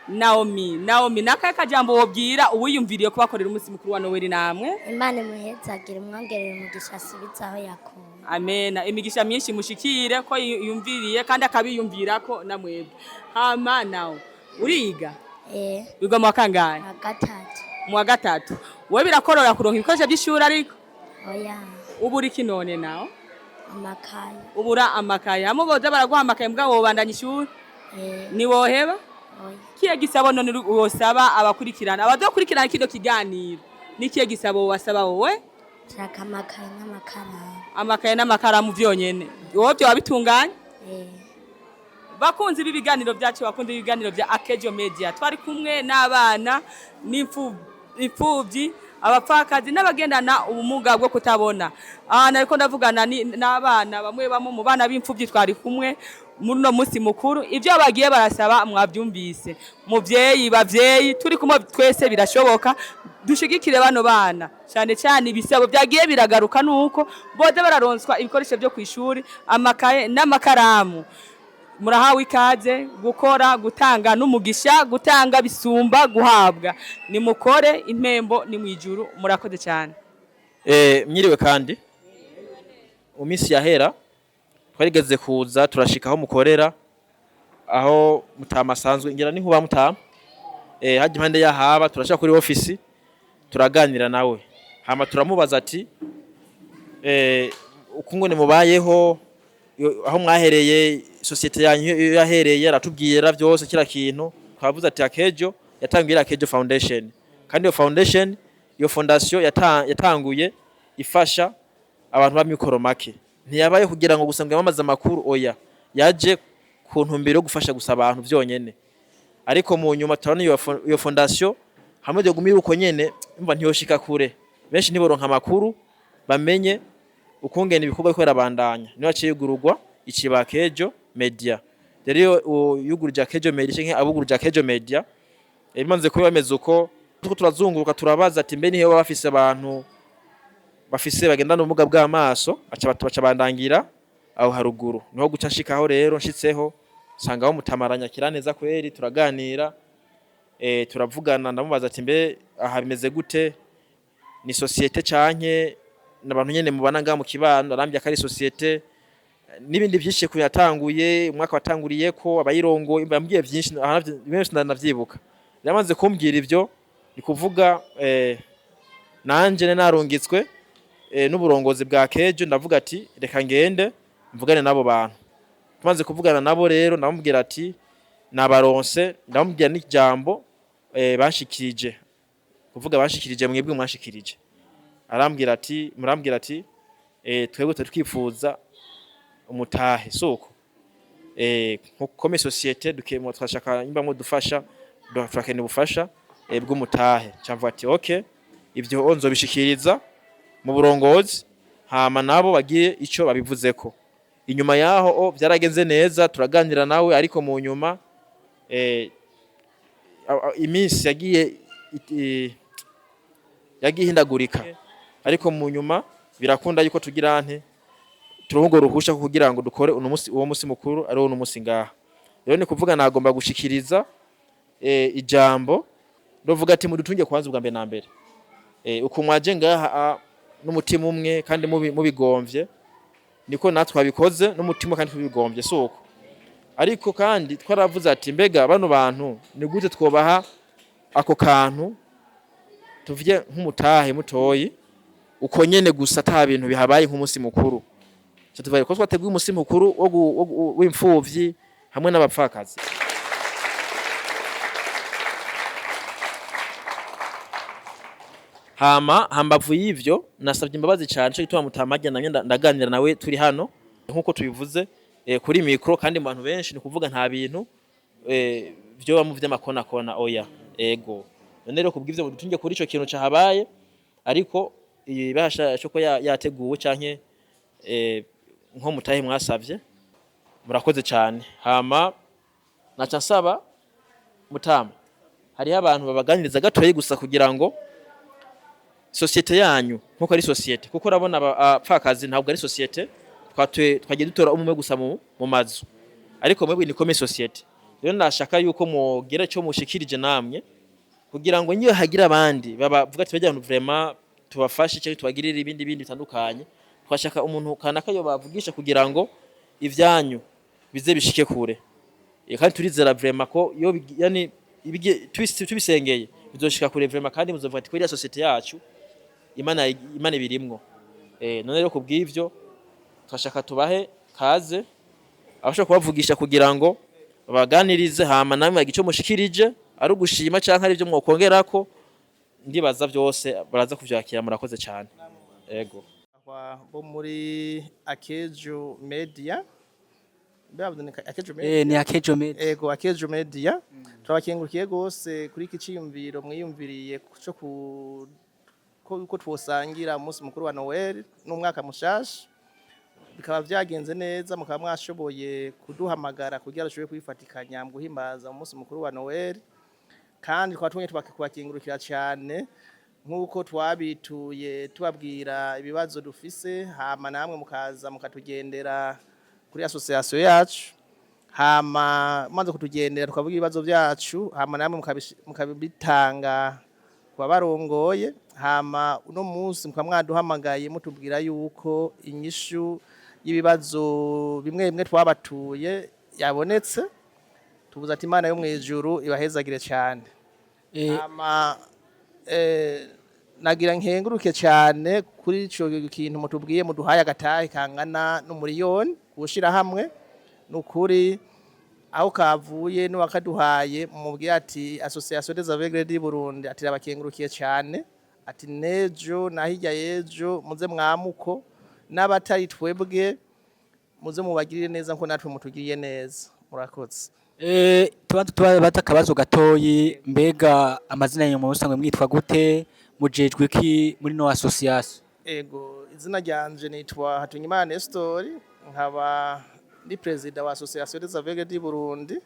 Naomi nakaye kajambo wobwira uwiyumviriye kubakorera umunsi mukuru wa Noel namwe?
Imana muhezagire mwongerere umugisha asubizaho yakuye.
Amen. Imigisha myinshi mushikire ko yumviriye kandi akabiyumvira ko namwebwe. Hama nawo uriga? Wiga mu kangahe?
Mu gatatu.
Mu gatatu. Wewe birakorora kuronka ibikoresho by'ishuri ariko?
Oya.
Uburi kinone nawo?
Amakaye.
Ubura amakaye. Amuboza baraguha amakaye mbwa wobandanya ishuri? Ni woheba?
Oya.
Kiye gisabo none wosaba abakurikirana abazokurikirana kino kiganiro? Ni kiye gisabo wasaba wowe?
Shaka amakaye n'amakaramu.
Amakaye n'amakaramu vyonyene. Wowe byo wabitunganya? Bakunzi b'ibiganiro byacu bakunze ibiganiro bya Akejo Media twari kumwe n'abana n'imfuvyi abapfakazi n'abagendana ubumuga bwo kutabona. Nariko ndavugana n'abana bamwe mu bana b'imfuvyi twari kumwe muri no munsi mukuru ivyo bagiye barasaba mwavyumvise. Bavyeyi turi kumwe twese birashoboka dushigikire bano bana cyane ibisabo byagiye biragaruka nuko bode bararonswa ibikoresho byo kwishuri amakaye n'amakaramu. Murahawe ikaze gukora gutanga n'umugisha gutanga bisumba guhabwa. Nimukore impembo ni mwijuru murakoze cyane.
Mwiriwe kandi mu minsi yahera twarigeze kuza turashika aho mukorera aho Mutama asanzwe ngira ni nkuba Mutama haje impande yahaba turashaka kuri office turaganira nawe hama turamubaza ati ukungone mubayeho aho mwahereye societe yanyu yahereye aratubwira byose kira kintu twavuze ati Akejo yatangira Akejo Foundation kandi iyo foundation iyo fondation yatanguye ifasha abantu ba mikoro make ntiyabaye kugira ngo gusanga bamaze amakuru oya yaje ku ntumbero yo gufasha gusa abantu byonyene ariko mu nyuma turabona iyo fondation hamwe yo gumira uko nyene imva ntiyoshika kure benshi niboronka amakuru bamenye ukungene ibikorwa bikorera bandanya niyo aciye yugururwa ikiba Akejo Media rero yuguruje Akejo Media canke abuguruje Akejo Media bimanze kuba bameze uko turazunguruka turabaza ati mbe nihe bafise abantu bafise bagendana ubumuga bw'amaso baca bandangira aho haruguru niho guca nshikaho rero nshitseho sangaho Mutamaranya kiraneza kweri turaganira turavugana ndamubaza ati mbe aha bimeze gute ni societe canke nabantu nyene mubana nga mu kibano arambye akari societe nibindi byinshi kuyatanguye umwaka watanguriye ko abayirongo mbambye byinshi benshi ndanavyibuka yamaze kumbwira ivyo ni kuvuga nanje narungitswe n'uburongozi bwa Akejo ndavuga ati reka ngende mvugane nabo bantu tumaze kuvugana nabo rero ndamubwira ati nabaronse ndamubwira n'ijambo banshikirije kuvuga banshikirije mwebwe mwashikirije arambwira ati murambwira ati twebwe twifuza umutahe soko nko societe dukemo twashaka imba mu dufasha dufakene bufasha bw'umutahe cyamva ati okay ivyo onzo bishikiriza mu burongozi hama nabo bagiye ico babivuzeko inyuma yaho byaragenze neza turaganira nawe ariko mu nyuma iminsi yagiye hindagurika ariko mu nyuma birakunda yuko tugira ante turuhugo ruhusha kugira ngo dukore uwo musi mukuru ari uwo musi ngaha rero ni kuvuga nagomba gushikiriza ijambo ndovuga ati mudutunge kwanza ubwa mbere na mbere uko mwaje ngaha n'umutima umwe kandi mubigomvye niko natwe abikoze n'umutima kandi tubigombye soko ariko kandi twaravuze ati mbega bano bantu ni gute twobaha ako kantu tuvye nk'umutahe mutoyi uko nyene gusa ata bintu bihabaye nk'umusi mukuru cyo tuvaye ko twateguye umusi mukuru w'imfuvyi hamwe n'abapfakazi hambavu y'ivyo nasabye imbabazi cyane cyo gituma Mutamajya namye ndaganira nawe turi hano nkuko tubivuze kuri micro kandi mu bantu benshi ni kuvuga nta bintu byo bamuvye makona kona oya ego none rero kubw'ivyo mudutunge kuri ico kintu cahabaye ariko ibasha cyo ko yateguwe canke nko mutahe mwasavye murakoze cyane hama naca nsaba Mutama hari abantu babaganiriza gatoyi gusa kugira ngo societe yanyu nkuko ari societe kuko urabona abapfakazi ntabwo ari societe twagiye dutora umwe gusa mu mazu ariko mwebwe ni comme societe rero ndashaka yuko mugira cyo mushikirije namwe kugira ngo nyiyo hagira abandi bavuga ati bajya vraiment tubafashe cyangwa tubagirira ibindi bitandukanye twashaka umuntu kanaka yo bavugisha kugira ngo ivyanyu bize bishike kure kandi turizera vraiment ko yo yani tubisengeye bizoshika kure vraiment kandi muzovuga ati kwiriya societe yacu imana birimwo none rero kubw'ivyo twashaka tubahe kaze abashaka kubavugisha kugira ngo baganirize hama namwe igico mushikirije ari ugushima canke ari byo mwokongerako ndibaza byose baraza kuvyakira murakoze cyane ego
bo muri Akejo Media
ni Akejo Media
ego Akejo Media turabakengurukiye gose kuri iki ciyumviro mwiyumviriye cyo ko twosangira umunsi mukuru wa Noel n'umwaka mushasha bikaba byagenze neza mukaba mwashoboye kuduhamagara kugira dushobore kwifatikanya mu guhimbaza umunsi mukuru wa Noel kandi twatumye tubakengurukira cyane nkuko twabituye tubabwira ibibazo dufise hama namwe mukaza mukatugendera kuri association yacu hama maze kutugendera tukavuga ibibazo byacu hama namwe mukabitanga barongoye hama uno munsi mukaba mwaduhamagaye mutubwira yuko inyishu y'ibibazo bimwe bimwe twabatuye yabonetse. Tuvuze ati Imana yo mwijuru ibahezagire cyane. Hama nagira nkenguruke cyane kuri ico kintu mutubwiye muduhaye agatahe kangana n'umuriyoni gushira hamwe. Nukuri aho kavuye n'uwakaduhaye mumubwiye ati Association des Aveugles du Burundi ati abakengurukiye cyane, ati nejo na hirya yejo muze mwamuko n'abatari twebwe muze mubagirire neza nko natwe mutugiriye neza. Murakoze.
tuba batakabazo gatoyi, mbega amazina yanyu mu busanzwe mwitwa gute, mujejwe iki muri no association?
Ego, izina ryanje nitwa Hatunyimana Nestor, nkaba ni president wa Association des Aveugles du Burundi.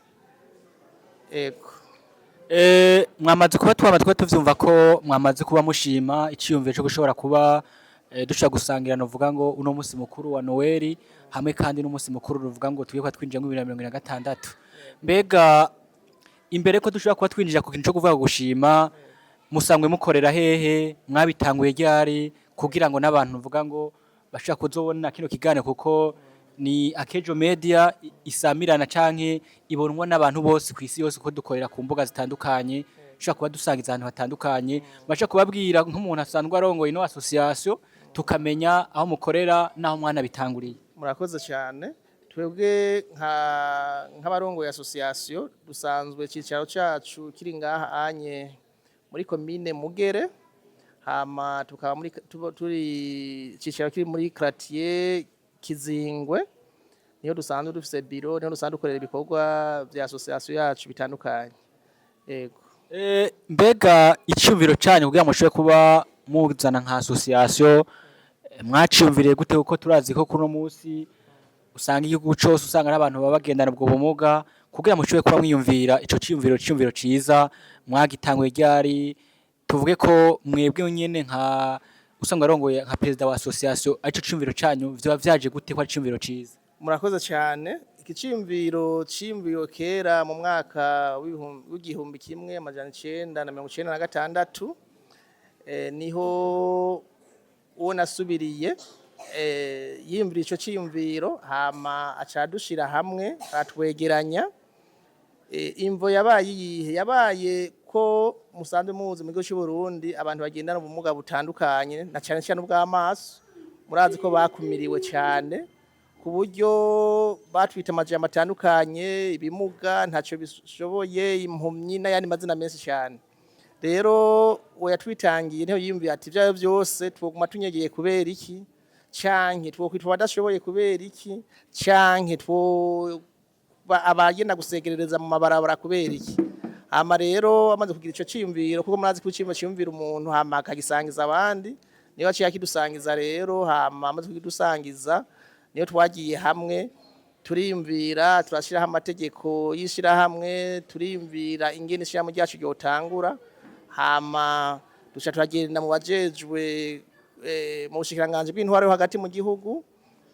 Ego.
Mwamaze kuba twaba tuvyumva ko mwamaze kuba mushima iciyumviro cyo gushobora kuba dushaka gusangira novuga ngo uno musi mukuru wa Noel hamwe kandi n'umusi mukuru ruvuga ngo tugiye kwa twinjira mu 2026. Mbega imbere ko dushobora kuba twinjira ku kintu cyo kuvuga gushima, musangwe mukorera hehe, mwabitanguye ryari kugira ngo n'abantu vuga ngo bashaka kuzobona kino kigane, kuko ni Akejo Media isamirana canke ibonwa n'abantu bose kwisi yose ko dukorera ku mbuga zitandukanye, dushaka kuba dusangiza ahantu hatandukanye, bashaka kubabwira nk'umuntu asanzwe arongoye ino association tukamenya aho mukorera naho mwana bitanguriye.
Murakoze cyane. Twebwe nk'abarongo ya association dusanzwe cicaro cacu kiri ngaha anye muri commune Mugere, hama tukaba muri turi cicaro kiri muri quartier Kizingwe, niyo dusanzwe dufise biro, niyo dusanzwe dukorera ibikorwa vya association yacu bitandukanye. Ego.
Mbega icumviro cyanyu kugira ngo mushobore kuba muzana nka association, mwaciyumviriye gute? Kuko turazi ko kuno munsi usanga igihugu cyose usanga n'abantu baba bagendana ubwo bumuga, kugira ngo mushobore kuba mwiyumvira ico ciyumviro ciza, mwagitanguye ryari? Tuvuge ko mwebwe nyene nka usanga arongoye nka president wa association, ico ciyumviro cyanyu vyoba vyaje gute ko ari ciyumviro ciza?
Murakoze cyane. Iki ciyumviro kera mu mwaka w'igihumbi kimwe amajana 1996 niho uwo nasubiriye yimvira ico ciyumviro, hama acadushira hamwe atwegeranya. Imvo yabaye ko musanzwe muzi mu gihugu cy'u Burundi abantu bagendana ubumuga butandukanye na cyane cyane ubw'amaso, murazi ko bakumiriwe cyane ku buryo batwita amajambo atandukanye, ibimuga, ntacyo bishoboye, impumyi n'ayandi mazina menshi cyane. Rero we yatwitangiye niho yiyumviye ati byayo byose twoguma tunyegeye kubera iki, canke twokwitwa badashoboye kubera iki, canke abagenda gusegerereza mu mabarabara kubera iki. Hama rero amaze kugira ico ciyumviro, kuko murazi ko ciyumvira umuntu hama akagisangiza abandi, niyo aciye akidusangiza. Rero hama amaze kugidusangiza niyo twagiye hamwe turiyumvira, turashiraho amategeko y'ishirahamwe, turiyumvira ingene ishirahamwe ryacu ryotangura, hama duca turagenda mu bajejwe mu bushikiranganje bw'intwaro yo hagati mu gihugu,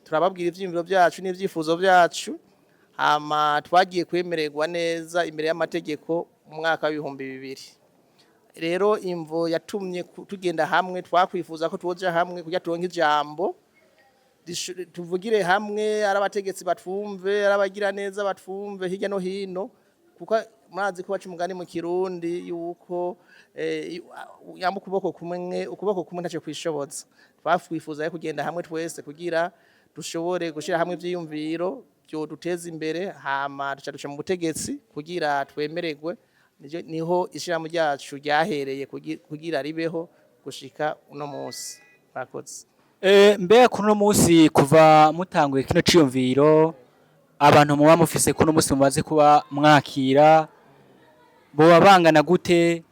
turababwira ivyiyumviro byacu n'ivyifuzo byacu, hama twagiye kwemererwa neza imbere y'amategeko mu mwaka w'2000. Rero imvo yatumye tugenda hamwe, twakwifuza ko tuja hamwe kugira turonke ijambo, tuvugire hamwe, ari abategetsi batwumve, ari abagira neza batwumve hirya no hino, kuko murazi ko baca umugani mu Kirundi yuko yamba ukuboko kumwe ntacyo kwishoboza. Twakwifuza kugenda hamwe twese kugira dushobore gushira hamwe ivyiyumviro byo duteza imbere, hama duca mu butegetsi kugira twemererwe. Niho ishirahamwe ryacu ryahereye kugira ribeho gushika uno munsi. Murakoze.
Mbega kuno munsi kuva mutanguye kino ciyumviro, abantu muba mufise kuno munsi mumaze kuba mwakira, boba bangana gute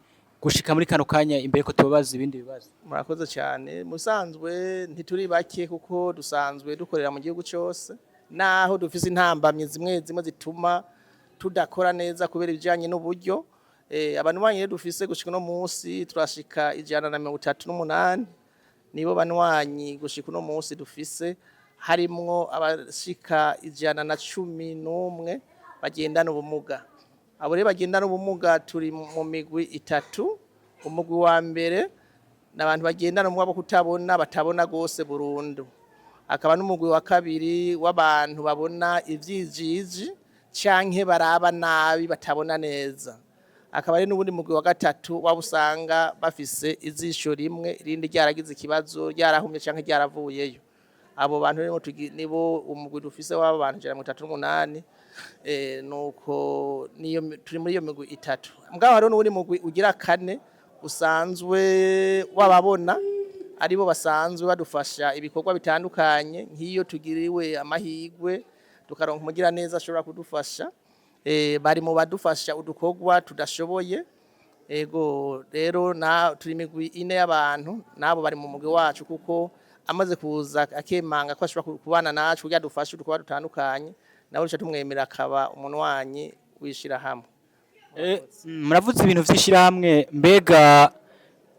gushika muri kano kanya imbere ko tubabaza ibindi bibazo?
Murakoze cyane. Musanzwe ntituri bake kuko dusanzwe dukorera mu gihugu cyose, naho dufise intambamye zimwe zituma tudakora neza kubera ibijanye n'uburyo. Abantu banyine dufise gushika no munsi turashika 138 nibo banwanyi gushika no munsi dufise, harimwo abashika 111 bagendana ubumuga. Abo rero bagendana ubumuga turi mu migwi itatu. umugwi wa mbere n'abantu bagendana ubumuga bwo kutabona batabona gose burundu, akaba n'umugwi wa kabiri w'abantu babona ivyijiji canke baraba nabi batabona neza, akaba ari n'ubundi mugwi wa gatatu waba usanga bafise ijisho rimwe irindi ryaragize ikibazo ryarahumye canke ryaravuyeyo. Abo bantu rero nibo umugwi dufise w'abantu 138, nuko niyo turi muri iyo migwi itatu. Mugabo hariho n'ubundi mugwi ugira kane usanzwe wababona aribo basanzwe badufasha ibikorwa bitandukanye, nk'iyo tugiriwe amahigwe tukaronka umugira neza ashobora kudufasha, bari mu badufasha udukorwa tudashoboye. Ego rero turi imigwi ine y'abantu nabo bari mu mugwi wacu, kuko amaze kuza akemanga ko ashobora kubana nacu kugira dufashe udukorwa dutandukanye, nawe ruca tumwemera akaba umunwanyi wishira hamwe.
Muravuze ibintu vy'ishirahamwe, mbega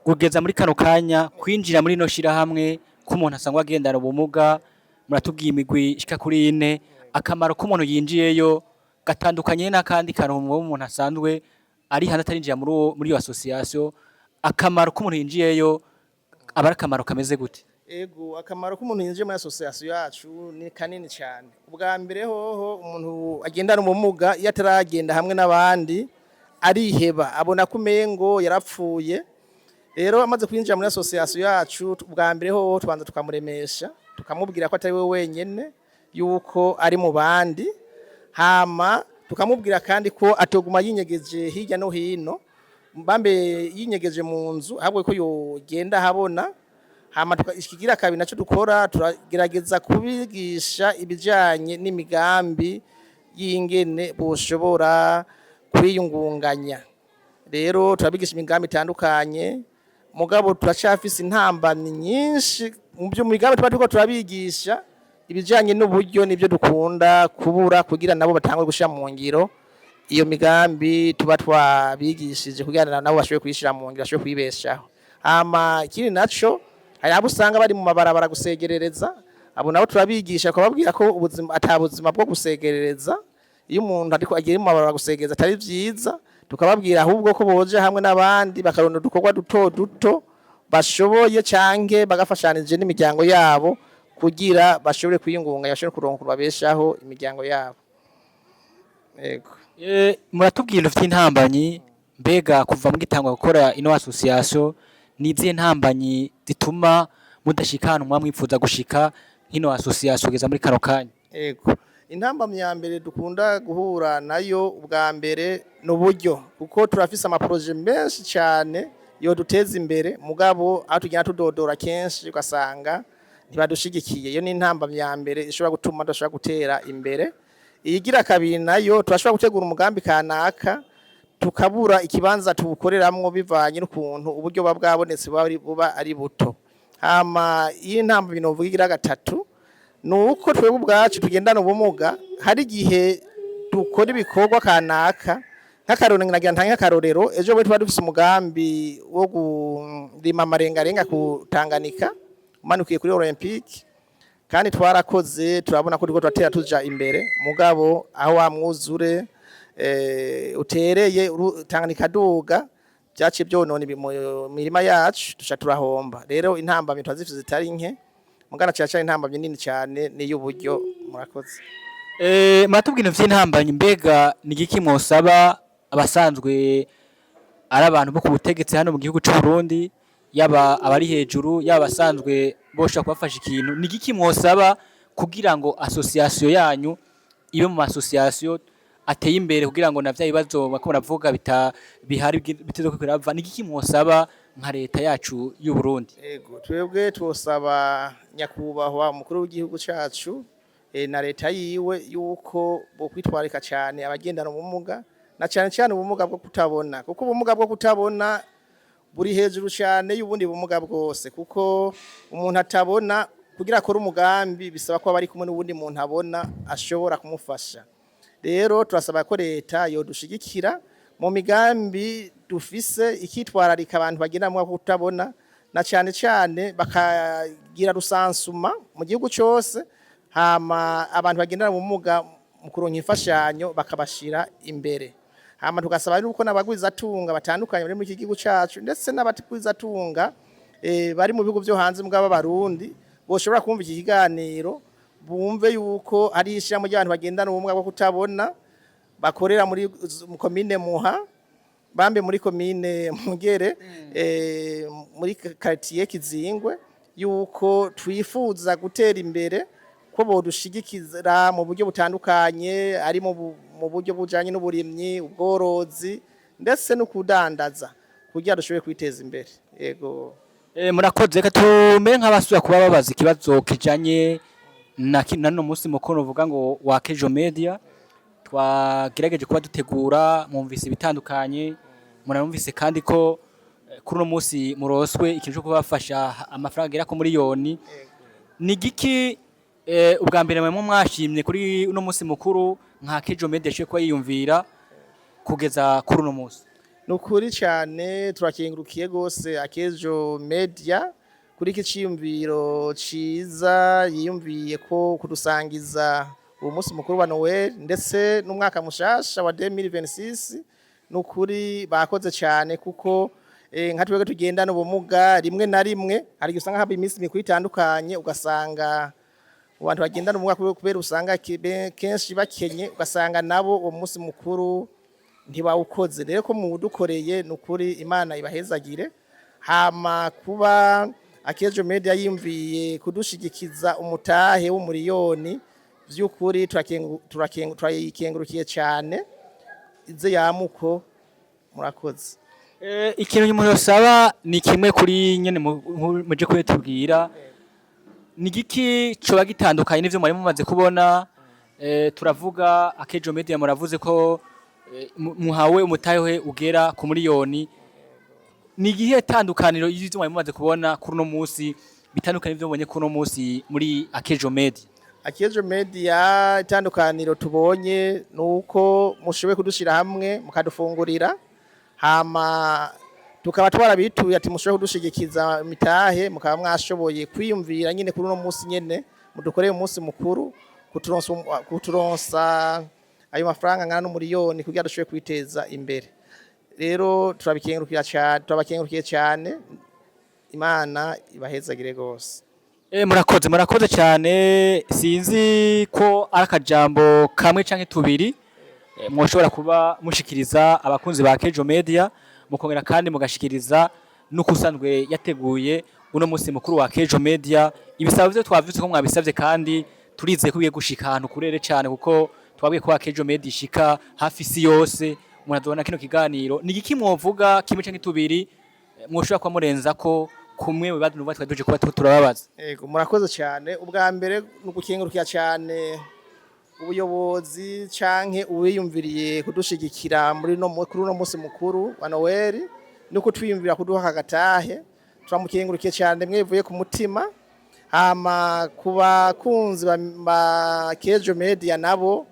kugeza muri kano kanya kwinjira muri no shirahamwe k'umuntu asangwa agendana ubumuga, muratubwiye imigwi ishika kuri 4, akamaro k'umuntu yinjiyeyo gatandukanye n'akandi kantu umuntu asanzwe ari hano atarinjira muri iyo association. Akamaro k'umuntu yinjiyeyo aba ari akamaro kameze gute?
Ego, akamaro k'umuntu yinjiye muri association yacu ni kanini cyane. Ubwa mbere hoho umuntu agendana ubumuga iyo ataragenda hamwe n'abandi ariheba, abona kumengo yarapfuye. Rero amaze kwinjira muri association yacu, ubwa mbere hoho tubanza tukamuremesha, tukamubwira ko atari we wenyene, yuko ari mu bandi, hama tukamubwira kandi ko atoguma yinyegeje hirya no hino, mbambe yinyegeje mu nzu, ahubwo ko yogenda habona. Hama tukigira kabiri naco dukora, turagerageza kubigisha ibijanye n'imigambi y'ingene boshobora kwiyungunganya. Rero turabigisha imigambi itandukanye, mugabo turacafise intambamyi nyinshi mu byo migambi tuba turabigisha. Ibijanye n'uburyo nibyo dukunda kubura kugira nabo batangwe gushira mu ngiro iyo migambi tuba twabigishije, kugira nabo bashoboye kuyishira mu ngiro, bashoboye kwibeshaho. Hama ikindi naco, hari abo usanga bari mu mabarabara gusegerereza, abo nabo turabigisha kubabwira ko ubuzima atabuzima bwo gusegerereza. Iyo umuntu ariko agiye mu mabarabara gusegereza atari vyiza, tukababwira ahubwo ko boje hamwe n'abandi bakaronda udukorwa duto duto bashoboye, canke bagafashanije n'imiryango yabo kugira bashobore kwiyungunganya, bashobore kuronka babeshaho imiryango yabo. Ego.
Muratubwiye ibintu vy'intambanyi, mbega kuva mu gitangwa gukora ino association nizihe ntambanyi zituma mudashikana mwamwifuza gushika hino association kugeza muri kano kanya?
Ego, intambamyi ya mbere dukunda guhura nayo ubwa mbere n'uburyo, kuko turafise amaproje menshi cyane yo duteza imbere, mugabo aho tugenda tudodora kenshi ugasanga ntibadushigikiye. Iyo ni intambamyi ya mbere ishobora gutuma tudashobora gutera imbere. Iyigira kabiri nayo, turashobora gutegura umugambi kanaka tukabura ikibanza tubukoreramwo bivanye n'ukuntu uburyo bwabonetse buba ari buto. Hama iyi ntambamyi novuga igira gatatu, nuko twebwe ubwacu tugendana ubumuga, hari igihe dukora ibikorwa kanaka, nk'akarorero nagira ntange akarorero, ejo bwe tuba dufise umugambi wo kurima amarengarenga ku Tanganyika umanukiye kuri Olympique, kandi twarakoze turabona ko turiko turatera tuja imbere, mugabo aho wa mwuzure utereye Tanganyika duga byaciye byonona imirima yacu, tusha turahomba. Rero intambamyi twazifise zitari nke, mugana cyane intambamyi nini cyane ni y'uburyo. Murakoze.
Muratubwira vy'intambamyi, mbega ni giki mwosaba abasanzwe ari abantu bo ku butegetsi hano mu gihugu cy'u Burundi, yaba abari hejuru yaba abasanzwe bosha kubafasha ikintu, ni giki mwosaba kugira ngo association yanyu ibe mu association ateye imbere, kugira ngo navya bibazo bako baravuga bihari bitezo ko kirava? Ni giki mwosaba nka leta yacu y'u Burundi?
Ego, twebwe twosaba nyakubahwa umukuru w'igihugu cyacu na leta yiwe yuko bo kwitwarika cyane abagendana ubumuga, na cyane cyane ubumuga bwo kutabona, kuko ubumuga bwo kutabona buri hejuru cyane y'ubundi bumuga bwose, kuko umuntu atabona kugira akora umugambi bisaba ko bari kumwe n'ubundi muntu abona ashobora kumufasha. Rero turasaba ko leta yodushigikira mu migambi dufise, ikitwararika abantu bagenda mu kutabona, na cyane cyane bakagira rusansuma mu gihugu cyose, hama abantu bagendana ubumuga mu kuronka imfashanyo bakabashira imbere. hama tugasaba yuko n'abagwizatunga batandukanye bari muri iki gihugu cacu ndetse n'abatagwizatunga bari mu bihugu byo hanze mbwa b'abarundi boshobora kumva iki kiganiro bumve yuko ari ishirahamwe ry'abantu bagendana ubumuga bwo kutabona bakorera muri komine Muha bambe muri komine Mugere muri quartier Kizingwe yuko twifuza gutera imbere ko bodushigikiza mu buryo butandukanye ari mu buryo bujanye n'uburimyi ubworozi ndetse no kudandaza kugira dushoboye kwiteza imbere yego
murakoze reka tume nk'abasuya kuba babaza ikibazo kijanye na no musi mukuru uvuga ngo wa Kejo Media twagerageje kuba dutegura mumvise bitandukanye munarumvise kandi ko kuri no musi muroswe ikintu cyo kubafasha amafaranga agera ku miliyoni ni giki ubwa mbere mwe mwashimye kuri uno musi mukuru nka Kejo Media cyo ko yiyumvira kugeza kuri uno musi
nukuri cyane turakengurukiye gose Akejo Media kuri kiciyumviro ciza yiyumviye ko kudusangiza uwo musi mukuru wa Noel ndetse n'umwaka mushasha wa 2026 nukuri bakoze cyane kuko nka twege tugendana ubumuga rimwe na rimwe hari usanga haba iminsi mikuru itandukanye ugasanga abantu bagendana ubumuga kubera usanga kenshi bakenye ugasanga nabo uwo musi mukuru ntibawukoze rero ko mu dukoreye nukuri Imana ibahezagire hama kuba Akejo Media yimviye kudushigikiza umutahe w'umuriyoni by'ukuri turakengurukiye cyane ize yamuko murakoze
ikintu umuntu yosaba ni kimwe kuri nyene muje kwetubwira ni giki coba gitandukanye n'ivyo mwari mumaze kubona turavuga Akejo Media muravuze ko muhawe umutahe ugera ku miliyoni ni gihe tandukaniro y'ivyo mwari mumaze kubona kuri no musi bitandukanye n'ivyo mubonye kuri no musi muri Akejo Media
Akejo Media itandukaniro tubonye nuko mushobe kudushira hamwe mukadufungurira hama tukaba twarabituye ati mushobe kudushigikiza mitahe mukaba mwashoboye kwiyumvira nyine kuri no musi nyene mudukoreye umunsi mukuru kuturonsa ayo mafaranga ngana n'umuriyoni kugira dushobe kwiteza imbere rero turabakengurukiye cyane Imana ibahezagire gose
murakoze cyane sinzi ko arakajambo kamwe canke tubiri mwoshobora kuba mushikiriza abakunzi ba Kejo Media mukongera kandi mugashikiriza nukusanzwe yateguye uno musi mukuru wa Kejo Media ibisaba byo twavuze ko mwabisavye kandi turizeye ko biye gushika ahantu kurere cyane kuko twabwiye ko Kejo Media ishika hafi isi yose muradona kino kiganiro ni giki mwovuga kimwe canke tubiri mwoshobora kwa murenza ko kumwe mu badu nubatwa duje kuba turababaza
yego murakoze cyane ubwa mbere nugukengurukiya cyane ubuyobozi canke uwiyumviriye kudushigikira muri no kuri no musi mukuru wa Noel nuko twiyumvira kuduha agatahe turamukengurukiye cyane mwevuye ku mutima hama kuba kunzi ba Kejo Media nabo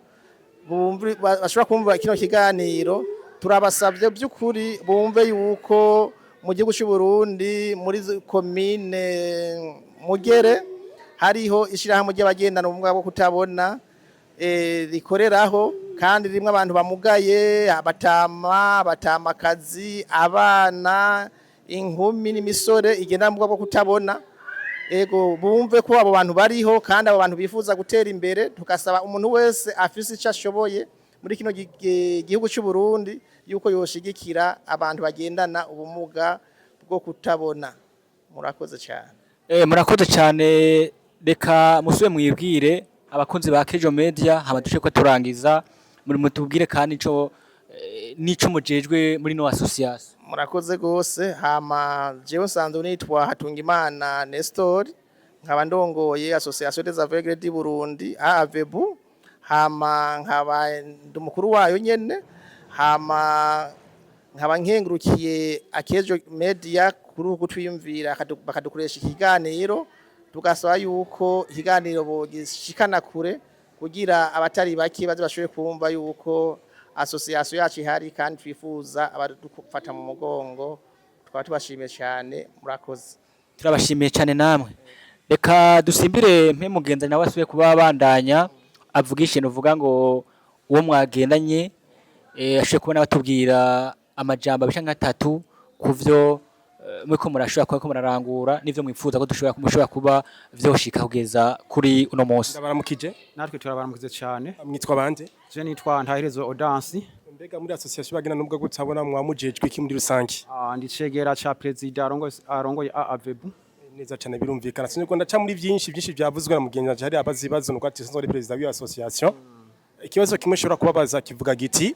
bashobora kumva kino kiganiro turabasabye by'ukuri bumve yuko mu gihugu cy'u Burundi muri komine Mugere hariho ishirahamwe ry'abagendana ubumuga bwo kutabona rikoreraho kandi rimwe abantu bamugaye abatamakazi abana inkumi n'imisore igenda mu bwo kutabona ego bumve ko abo bantu bariho kandi abo bantu bifuza gutera imbere tukasaba umuntu wese afise icyo ashoboye muri kino gihugu cy'u Burundi yuko yoshigikira abantu bagendana ubumuga bwo kutabona murakoze cyane
murakoze cyane reka musube mwibwire abakunzi ba Kejo Media habadushe ko turangiza muri mutubwire kandi nico mujejwe muri no association
murakoze gose hama jewe nsanzwe nitwa Hatungimana Nestor nkaba ndongoye association des aveugles du Burundi AAVEBU hama nkaba ndumukuru wayo nyene hama nkaba nkengurukiye Akejo Media kuri uko twiyumvira bakadukoresha ikiganiro tugasaba yuko ikiganiro bogishikana kure kugira abatari baki baze bashoboye kumva yuko association yacu ihari kandi twifuza abadufata mu mugongo twaba tubashimiye cyane murakoze
turabashimiye cyane namwe reka dusimbire mpe mugenzi nawe asuye kuba bandanya avugishe nuvuga ngo uwo mwagendanye ashoboye kubona batubwira amajambo abisha nk'atatu kuvyo mwiko murashobora kuba ko murarangura n'ivyo mwipfuza ko mushobora kuba vyoshika kugeza kuri uno munsi.
Ndabaramukije.
Natwe turabaramukize cyane.
Mwitwa bande?
Je nitwa Ntahirezo Audansi.
Mbega muri association bagena nubwo gutabona mwamujejwe iki muri rusange?
Ndi cegera ca president arongoye AAVEBU.
Neza cyane birumvikana. Siniko ndaca muri byinshi byavuzwe na mugenzi waje hari abazibazo nuko ati sonore president w'iyo association. Ikibazo kimwe shobora kubabaza kivuga giti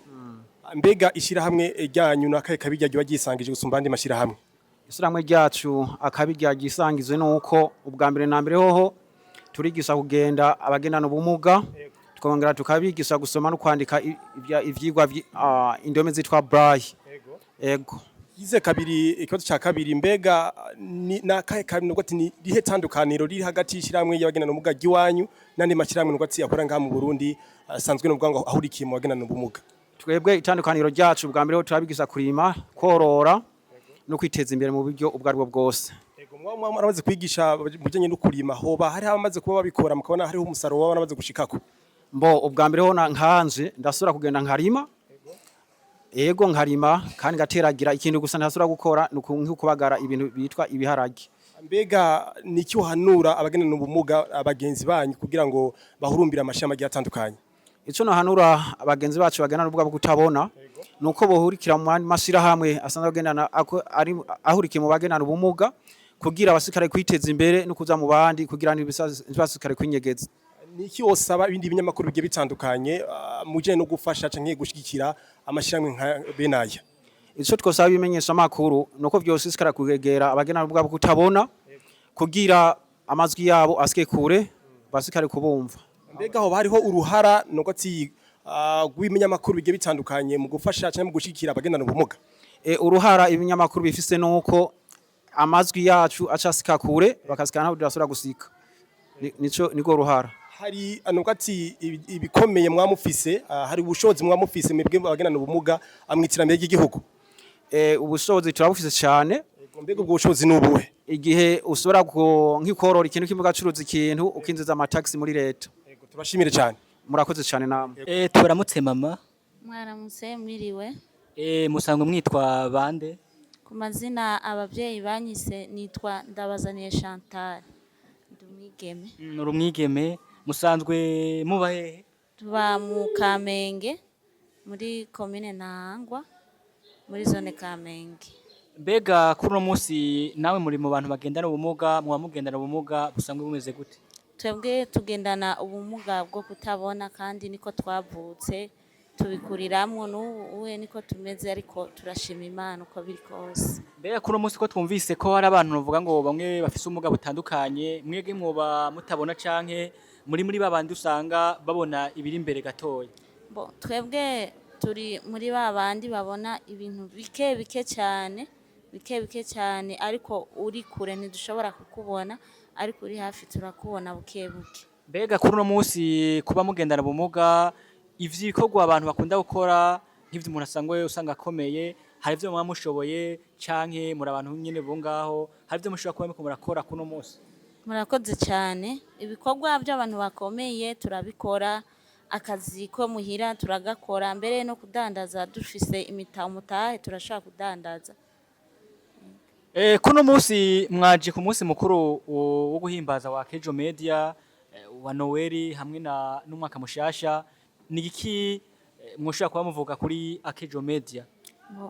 mbega ishira hamwe ryanyu nakaye kabijya giba gisangije gusumba andi mashira hamwe.
Ishiramwe ryacu akabijya gisangizwe nuko ubwa mbere na mbere hoho turigisha kugenda abagendana ubumuga tukongera tukabigisha gusoma no kwandika ivyigwa indome zitwa braille. Ego.
Yize kabiri ikibazo ca kabiri mbega nakaye kabiri nuko ati ni rihe tandukaniro riri hagati y'ishiramwe y'abagendana ubumuga giwanyu nandi mashiramwe nuko ati akora ngaha mu Burundi asanzwe n'ubwo ngo ahurikiye mu bagendana ubumuga.
Twebwe itandukaniro ryacu ubwa mbere ho turabigisha kurima korora no kwiteza imbere mu buryo ubwo aribwo bwose.
Ego mwamaze kwigisha mujanye no kurima hoba hari abamaze kuba babikora mukabona hariho umusaruro waba namaze gushikako.
Mbo ubwa mbere ho nkanje ndasura kugenda nkarima. Ego nkarima kandi gateragira ikintu gusa ntasura gukora nuko kubagara ibintu bitwa ibiharage.
Mbega niki uhanura abagendana ubumuga abagenzi banyu kugira ngo bahurumbira amashama agiye atandukanye?
Ico no hanura abagenzi bacu bagendana ubwo kutabona nuko bohurikira mu mashira hamwe asanzwe bagendana ari ahurikiye mu bagendana ubumuga kugira abasikare kwiteza imbere no kuza mu bandi kugira ntibasikare kwinyegeza.
Niki osaba ibindi binyamakuru bigiye bitandukanye muje no gufasha canke gushigikira amashiramwe nka benaya?
Ico twosaba bimenyesha makuru nuko byose sikara kugegera abagendana ubwo kutabona kugira amazwi yabo asike kure basikare kubumva.
Mbega ho bariho uruhara nuko ati gw'iminyamakuru bigiye bitandukanye mu gufasha cyangwa mu gushikira abagendana ubumuga?
Uruhara ibinyamakuru bifise nuko amazwi yacu acasika kure bakasikana budasura gusika. Niko ruhara.
Hari nuko ati ibikomeye mwamufise hari ubushobozi mwamufise mwebwe abagendana ubumuga amwitiramye ry'igihugu.
Ubushobozi turabufise cyane.
Mbega ubwo bushobozi nubuhe?
Igihe usubira nkikorora ikintu kimuga curuza ikintu ukinjiza amataxi muri leta.
Turashimire cyane.
Murakoze cyane namwe.
Tubaramutse mama.
Mwaramutse mwiriwe.
Musango mwitwa bande?
Ku mazina abavyeyi banyise nitwa Ndabazaniye Chantal. Ndumwigeme.
Urumwigeme musanzwe muba hehe?
Tuba mu Kamenge muri commune Ntahangwa muri zone Kamenge.
Mbega kuri uno munsi nawe muri mu bantu bagendana ubumuga mugendana ubumuga busanzwe bumeze gute?
Twebwe tugendana ubumuga bwo kutabona kandi niko twavutse tubikuriramwo n'uwe niko tumeze ariko turashima Imana uko biri kose.
Mbega kuri uno munsi ko twumvise ko hari abantu bavuga ngo bamwe bafise ubumuga butandukanye mwege mwoba mutabona canke muri babandi usanga babona ibiri imbere gatoya?
Twebwe turi muri babandi babona ibintu bike cyane ariko uri kure ntidushobora kukubona ariko uri hafi turakubona buke.
Mbega kuri uno munsi kuba mugendana ubumuga ivyikorwa abantu bakunda gukora nk'ivyo umuntu asangwe usanga akomeye hari ivyo mwamushoboye canke muri abantu nyene bo ngaho hari ivyo mushobora kuba murakora kuno munsi?
Murakoze cyane ibikorwa by'abantu bakomeye turabikora akazi ko muhira turagakora mbere no kudandaza dufise umutahe turashaka kudandaza.
Kuno munsi mwaje ku munsi mukuru wo guhimbaza wa Kejo Media wa Noel hamwe n'umwaka mushasha nigiki mwoshaka kuba muvuga kuri Akejo Media?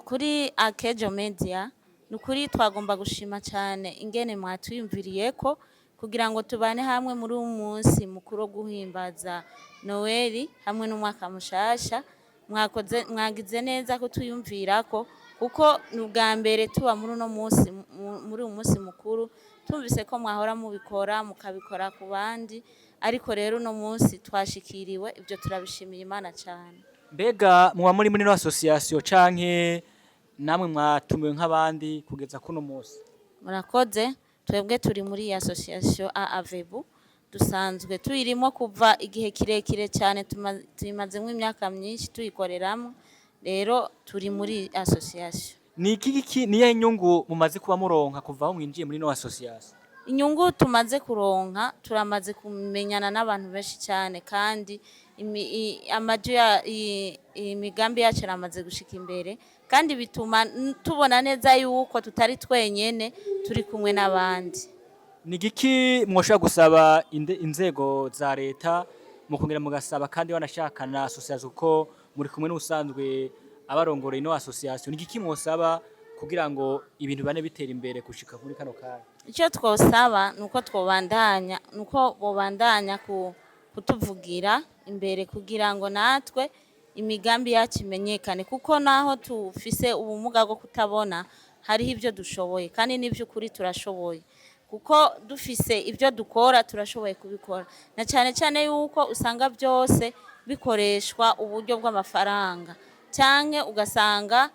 Kuri Akejo Media nukuri twagomba gushima cyane ingene mwatwiyumviriye ko kugira ngo tubane hamwe muri umunsi mukuru wo guhimbaza Noel hamwe n'umwaka mushasha mwagize neza ko tuyumvira ko kuko n'ubwa mbere tuba muri uno munsi muri umunsi mukuru tumvise ko mwahora mubikora mukabikora ku bandi ariko rero uno munsi twashikiriwe ibyo turabishimiye Imana cyane.
Mbega muba muri no association canke namwe mwatumiwe nk'abandi kugeza kuno munsi?
Murakoze twebwe turi muri association AAVEBU dusanzwe tuyirimo kuva igihe kirekire cyane tumazemo imyaka myinshi tuyikoreramo rero turi muri association.
Niye inyungu mumaze kuba muronka kuva aho mwinjiye muri no association?
Inyungu tumaze kuronka turamaze kumenyana n'abantu benshi cyane kandi
imigambi yacu yaramaze gushika imbere kandi bituma tubona neza yuko tutari twenyene turi kumwe n'abandi.
Ni giki mwoshobora gusaba inzego za leta mu kongera mugasaba kandi wanashaka na association ko muri kumwe n'usanzwe abarongoreye no association, ni giki mwosaba kugira ngo ibintu bane bitera imbere gushika kuri kano kanya?
Icyo twosaba nuko bobandanya kutuvugira imbere kugira ngo natwe imigambi yacu imenyekane, kuko naho tufise ubumuga bwo kutabona hariho ibyo dushoboye kandi n'iby'ukuri turashoboye, kuko dufise ibyo dukora turashoboye kubikora, na cyane cyane yuko usanga byose bikoreshwa uburyo bw'amafaranga cyangwa ugasanga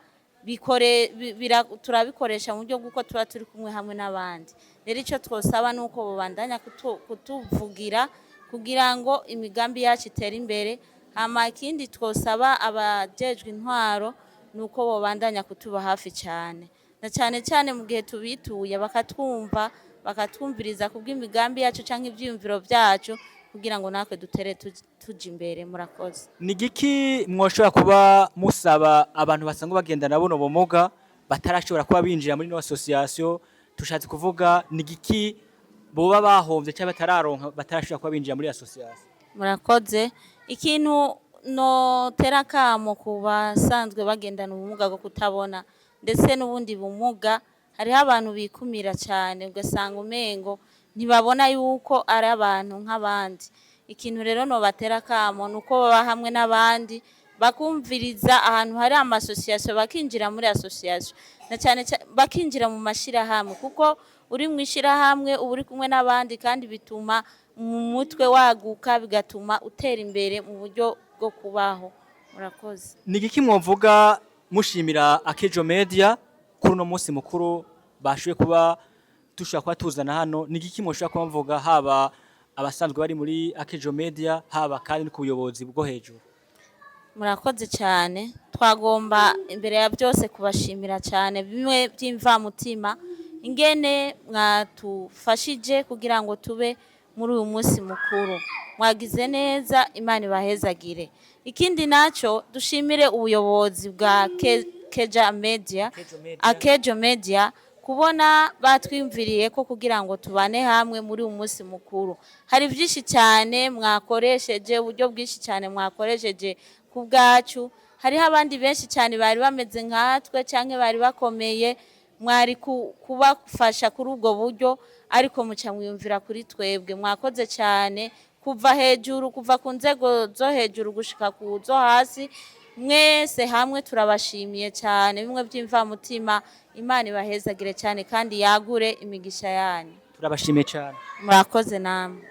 turabikoresha mu buryo bw'uko tuba turi kumwe hamwe n'abandi. Rero icyo twosaba ni uko babandanya kutuvugira kugira ngo imigambi yacu itere imbere. Hama ikindi twosaba abajejwe intwaro ni uko babandanya kutuba hafi cyane, na cyane cyane mu gihe tubituye bakatwumva bakatwumviriza kubw'imigambi yacu cyangwa ibyiyumviro byacu kugira ngo natwe dutere tujya imbere. Murakoze.
Ni giki mwoshobora kuba musaba abantu basanzwe bagendana buno bumuga batarashobora kuba binjira muri no association? Tushatse kuvuga ni giki boba bahomvye cyangwa batarashobora kuba binjira muri association?
Murakoze. Ikintu no terakamo ku basanzwe bagendana ubumuga bwo kutabona ndetse n'ubundi bumuga, hariho abantu bikumira cyane ugasanga umengo ntibabona yuko ari abantu nk'abandi. Ikintu rero no baterakamo nuko baba hamwe n'abandi bakumviriza ahantu hari amasosiyasiyo bakinjira muri association, na cyane bakinjira mu mashirahamwe, kuko uri mu ishirahamwe uba uri kumwe n'abandi kandi bituma mu mutwe waguka bigatuma utera imbere mu buryo bwo kubaho. Murakoze.
Ni giki mwovuga mushimira Akejo Media kuri no munsi mukuru bashoboye kuba dushaka kuba tuzana hano? Ni giki mwoshaka kuba mvuga haba abasanzwe bari muri Akejo Media haba kandi ku buyobozi bwo hejuru?
Murakoze cyane. Twagomba imbere ya byose kubashimira cyane bimwe by'imvamutima ingene mwatufashije kugira ngo tube muri uyu munsi mukuru. Mwagize neza, Imana ibahezagire. Ikindi naco dushimire ubuyobozi bwa Akejo Media kubona batwimviriye ko kugira ngo tubane hamwe muri uyu munsi mukuru. Hari byinshi cyane mwakoresheje, uburyo bwinshi cyane mwakoresheje ku bwacu. Hariho abandi benshi cyane bari bameze nkatwe cyangwa bari bakomeye, mwari kubafasha kuri ubwo buryo, ariko muca mwiyumvira kuri twebwe. Mwakoze cyane kuva hejuru, kuva ku nzego zo hejuru gushika ku zo hasi. Mwese hamwe turabashimiye cyane bimwe by'imvamutima. Imana ibahezagire cyane kandi yagure imigisha yanyu.
Turabashimiye cyane.
Murakoze namwe.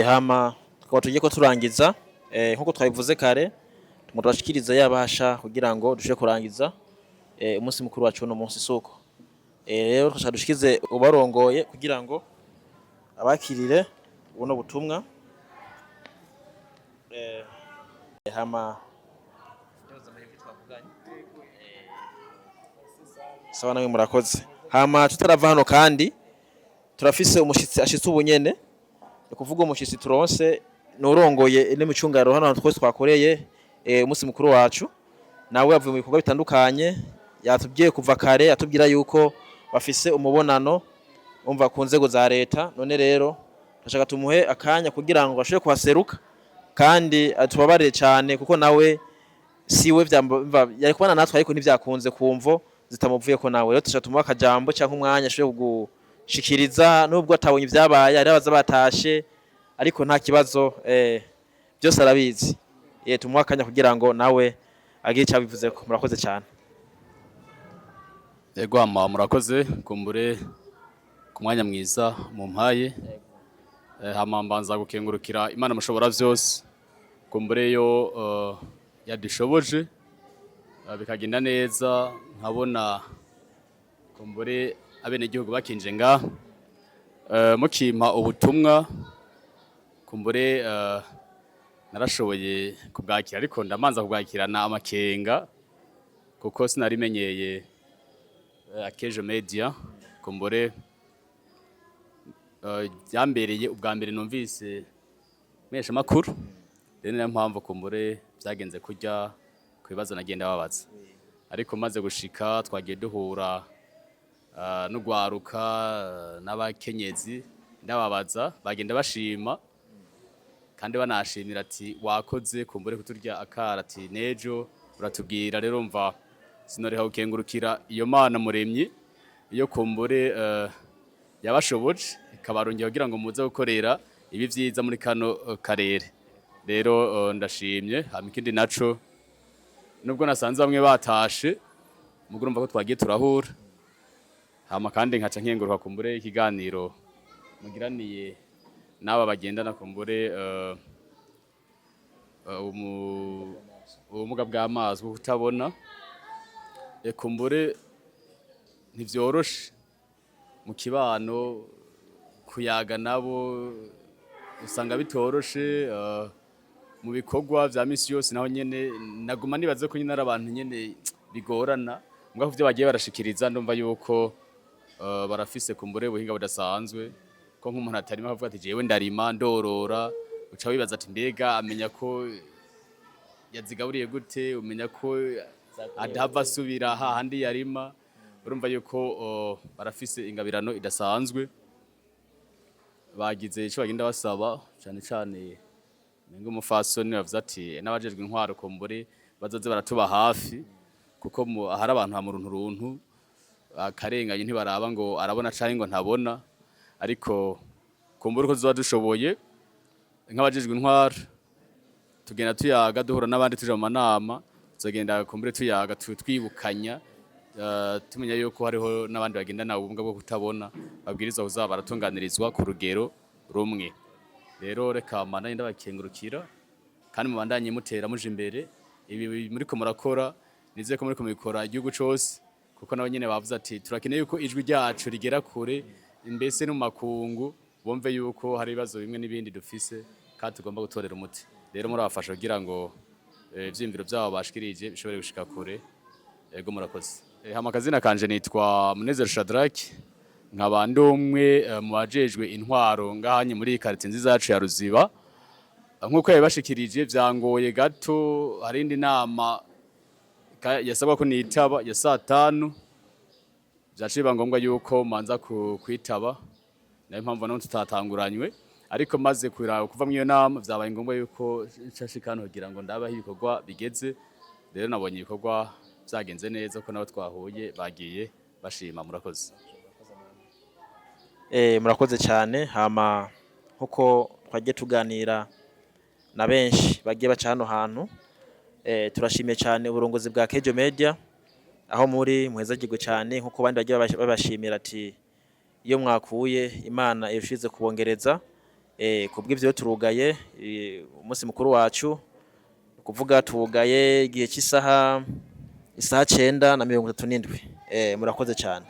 Hama tukaba tugiye ko turangiza nkuko twabivuze kare, tumurashikiriza yabasha kugira ngo dushe kurangiza umunsi mukuru wacu no munsi soko. Rero twashadushikize ubarongoye kugira ngo abakirire ubuno butumwa. Hama sawa namwe murakoze. Hama tutarava hano kandi turafise umushitsi ashitse ubunyene, kuvuga umushitsi turonse n'urongoye ene mucungaro hano twese twakoreye umunsi mukuru wacu. Nawe yavuye mu bikorwa bitandukanye, yatubwiye kuva kare atubwira yuko bafise umubonano umva ku nzego za leta. None rero ndashaka tumuhe akanya kugira ngo ashobore kuhaseruka kandi atubabarire cyane, kuko nawe siwe yari kubana natwe ariko ntivyakunze kumvo zitamuvuye ko nawe. Rero ndashaka tumuhe akajambo cyangwa umwanya ashobore gushikiriza, nubwo atabonye ibyabaye ari abaza batashe, ariko nta kibazo byose arabizi. Tumuhe akanya kugira ngo nawe agire icyo abivuze ko. Murakoze cyane.
Yego murakoze kumbure ku mwanya mwiza mumpaye. Hama mbanza gukengurukira Imana mushobora byose kumbure yo yadushoboje bikagenda neza, nkabona kumbure abene gihugu bakinje nga mukimpa ubutumwa kumbure narashoboye kubwakira, ariko ndamanza kubwakirana amakenga kuko sinarimenyeye Akejo Media. Kumbure byambereye ubwa mbere numvise mesha makuru rero niyo mpamvu kumbure byagenze kurya ku bibazo nagenda babaza ariko maze gushika twagiye duhura n'ugwaruka n'abakenyezi ndababaza bagenda bashima kandi banashimira ati wakoze kumbure kuturya akara ati nejo uratubwira rero mva sinoreha gukengurukira iyo Mana muremyi iyo kumbure yabashoboje ikabarongera kugira ngo muze gukorera ibi vyiza muri kano karere rero ndashimye hama ikindi naco nubwo nasanze bamwe batashe muguru mva ko twagiye turahura hama kandi nkaca nkenguruka kumbure ikiganiro mugiraniye n'aba bagendana kumbure ubumuga bw'amazi bwo kutabona kumbure ntivyoroshe mu kibano kuyaga nabo usanga bitoroshe mu bikorwa vya misi yose naho nyene naguma nibaze ko nyine ari abantu nyene bigorana mbwa kuvyo bagiye barashikiriza ndumva yuko barafise kumbure buhinga budasanzwe ko nk'umuntu atarima avuga ati jewe ndarima ndorora uca wibaza ati mbega amenya ko yazigaburiye gute umenya ko adahava asubira hahandi yarima urumva yuko barafise ingabirano idasanzwe bagize ico bagenda basaba cyane cyane ningo umufasoni bavuze ati n'abajejwe intwaro kumbure bazoze baratuba hafi kuko ahari abantu hamuruntu runtu akarenganye ntibaraba ngo arabona canke ngo ntabona ariko kumbura uko tuzoba dushoboye nk'abajejwe intwaro tugenda tuyaga duhura n'abandi tuje mu manama tuzagenda kumbure tuyaga twibukanya tumenya yuko hariho n'abandi bagendana ubumuga bwo kutabona babwirizwa kuzaba baratunganirizwa ku rugero rumwe rero reka Mana ndabakengurukira kandi mubandanye mutera muje imbere ibi muri ko murakora nize ko muri ko mubikora igihugu cose kuko nabo nyene bavuze ati turakeneye yuko ijwi ryacu rigera kure imbese no makungu bomve yuko hari ibibazo bimwe n'ibindi dufise kandi tugomba gutorera umuti rero murabafasha kugira ngo ivyimviro byabo bashikirije bishobore gushika kure ego murakoze hamakazina kanje nitwa Munezero Shadrack nkaba ndumwe mu bajejwe intwaro ngahanye muri quartier nziza yacu ya Ruziba nkuko yabashikirije vyangoye gato hari indi nama yasabwa ko nitaba ya saa 5 byaciba ngombwa yuko manza kwitaba nayo mpamvu naho tutatanguranywe ariko maze kuva mu iyo nama vyabaye ngombwa yuko nshashikano kugira ngo ndabaho ibikorwa bigeze rero nabonye ibikorwa byagenze neza ko nabo twahuye bagiye bashima murakoze
murakoze cyane hama nkuko twagiye tuganira na benshi bagiye baca hano hantu turashimiye cyane uburongozi bwa Kejo Media aho muri muhezagirwe cyane nkuko bandi bagiye babashimira ati iyo mwakuye Imana irushize kubongereza kubw'ivyo turugaye umunsi mukuru wacu kuvuga tugaye igihe cy'isaha 9:37 murakoze cyane.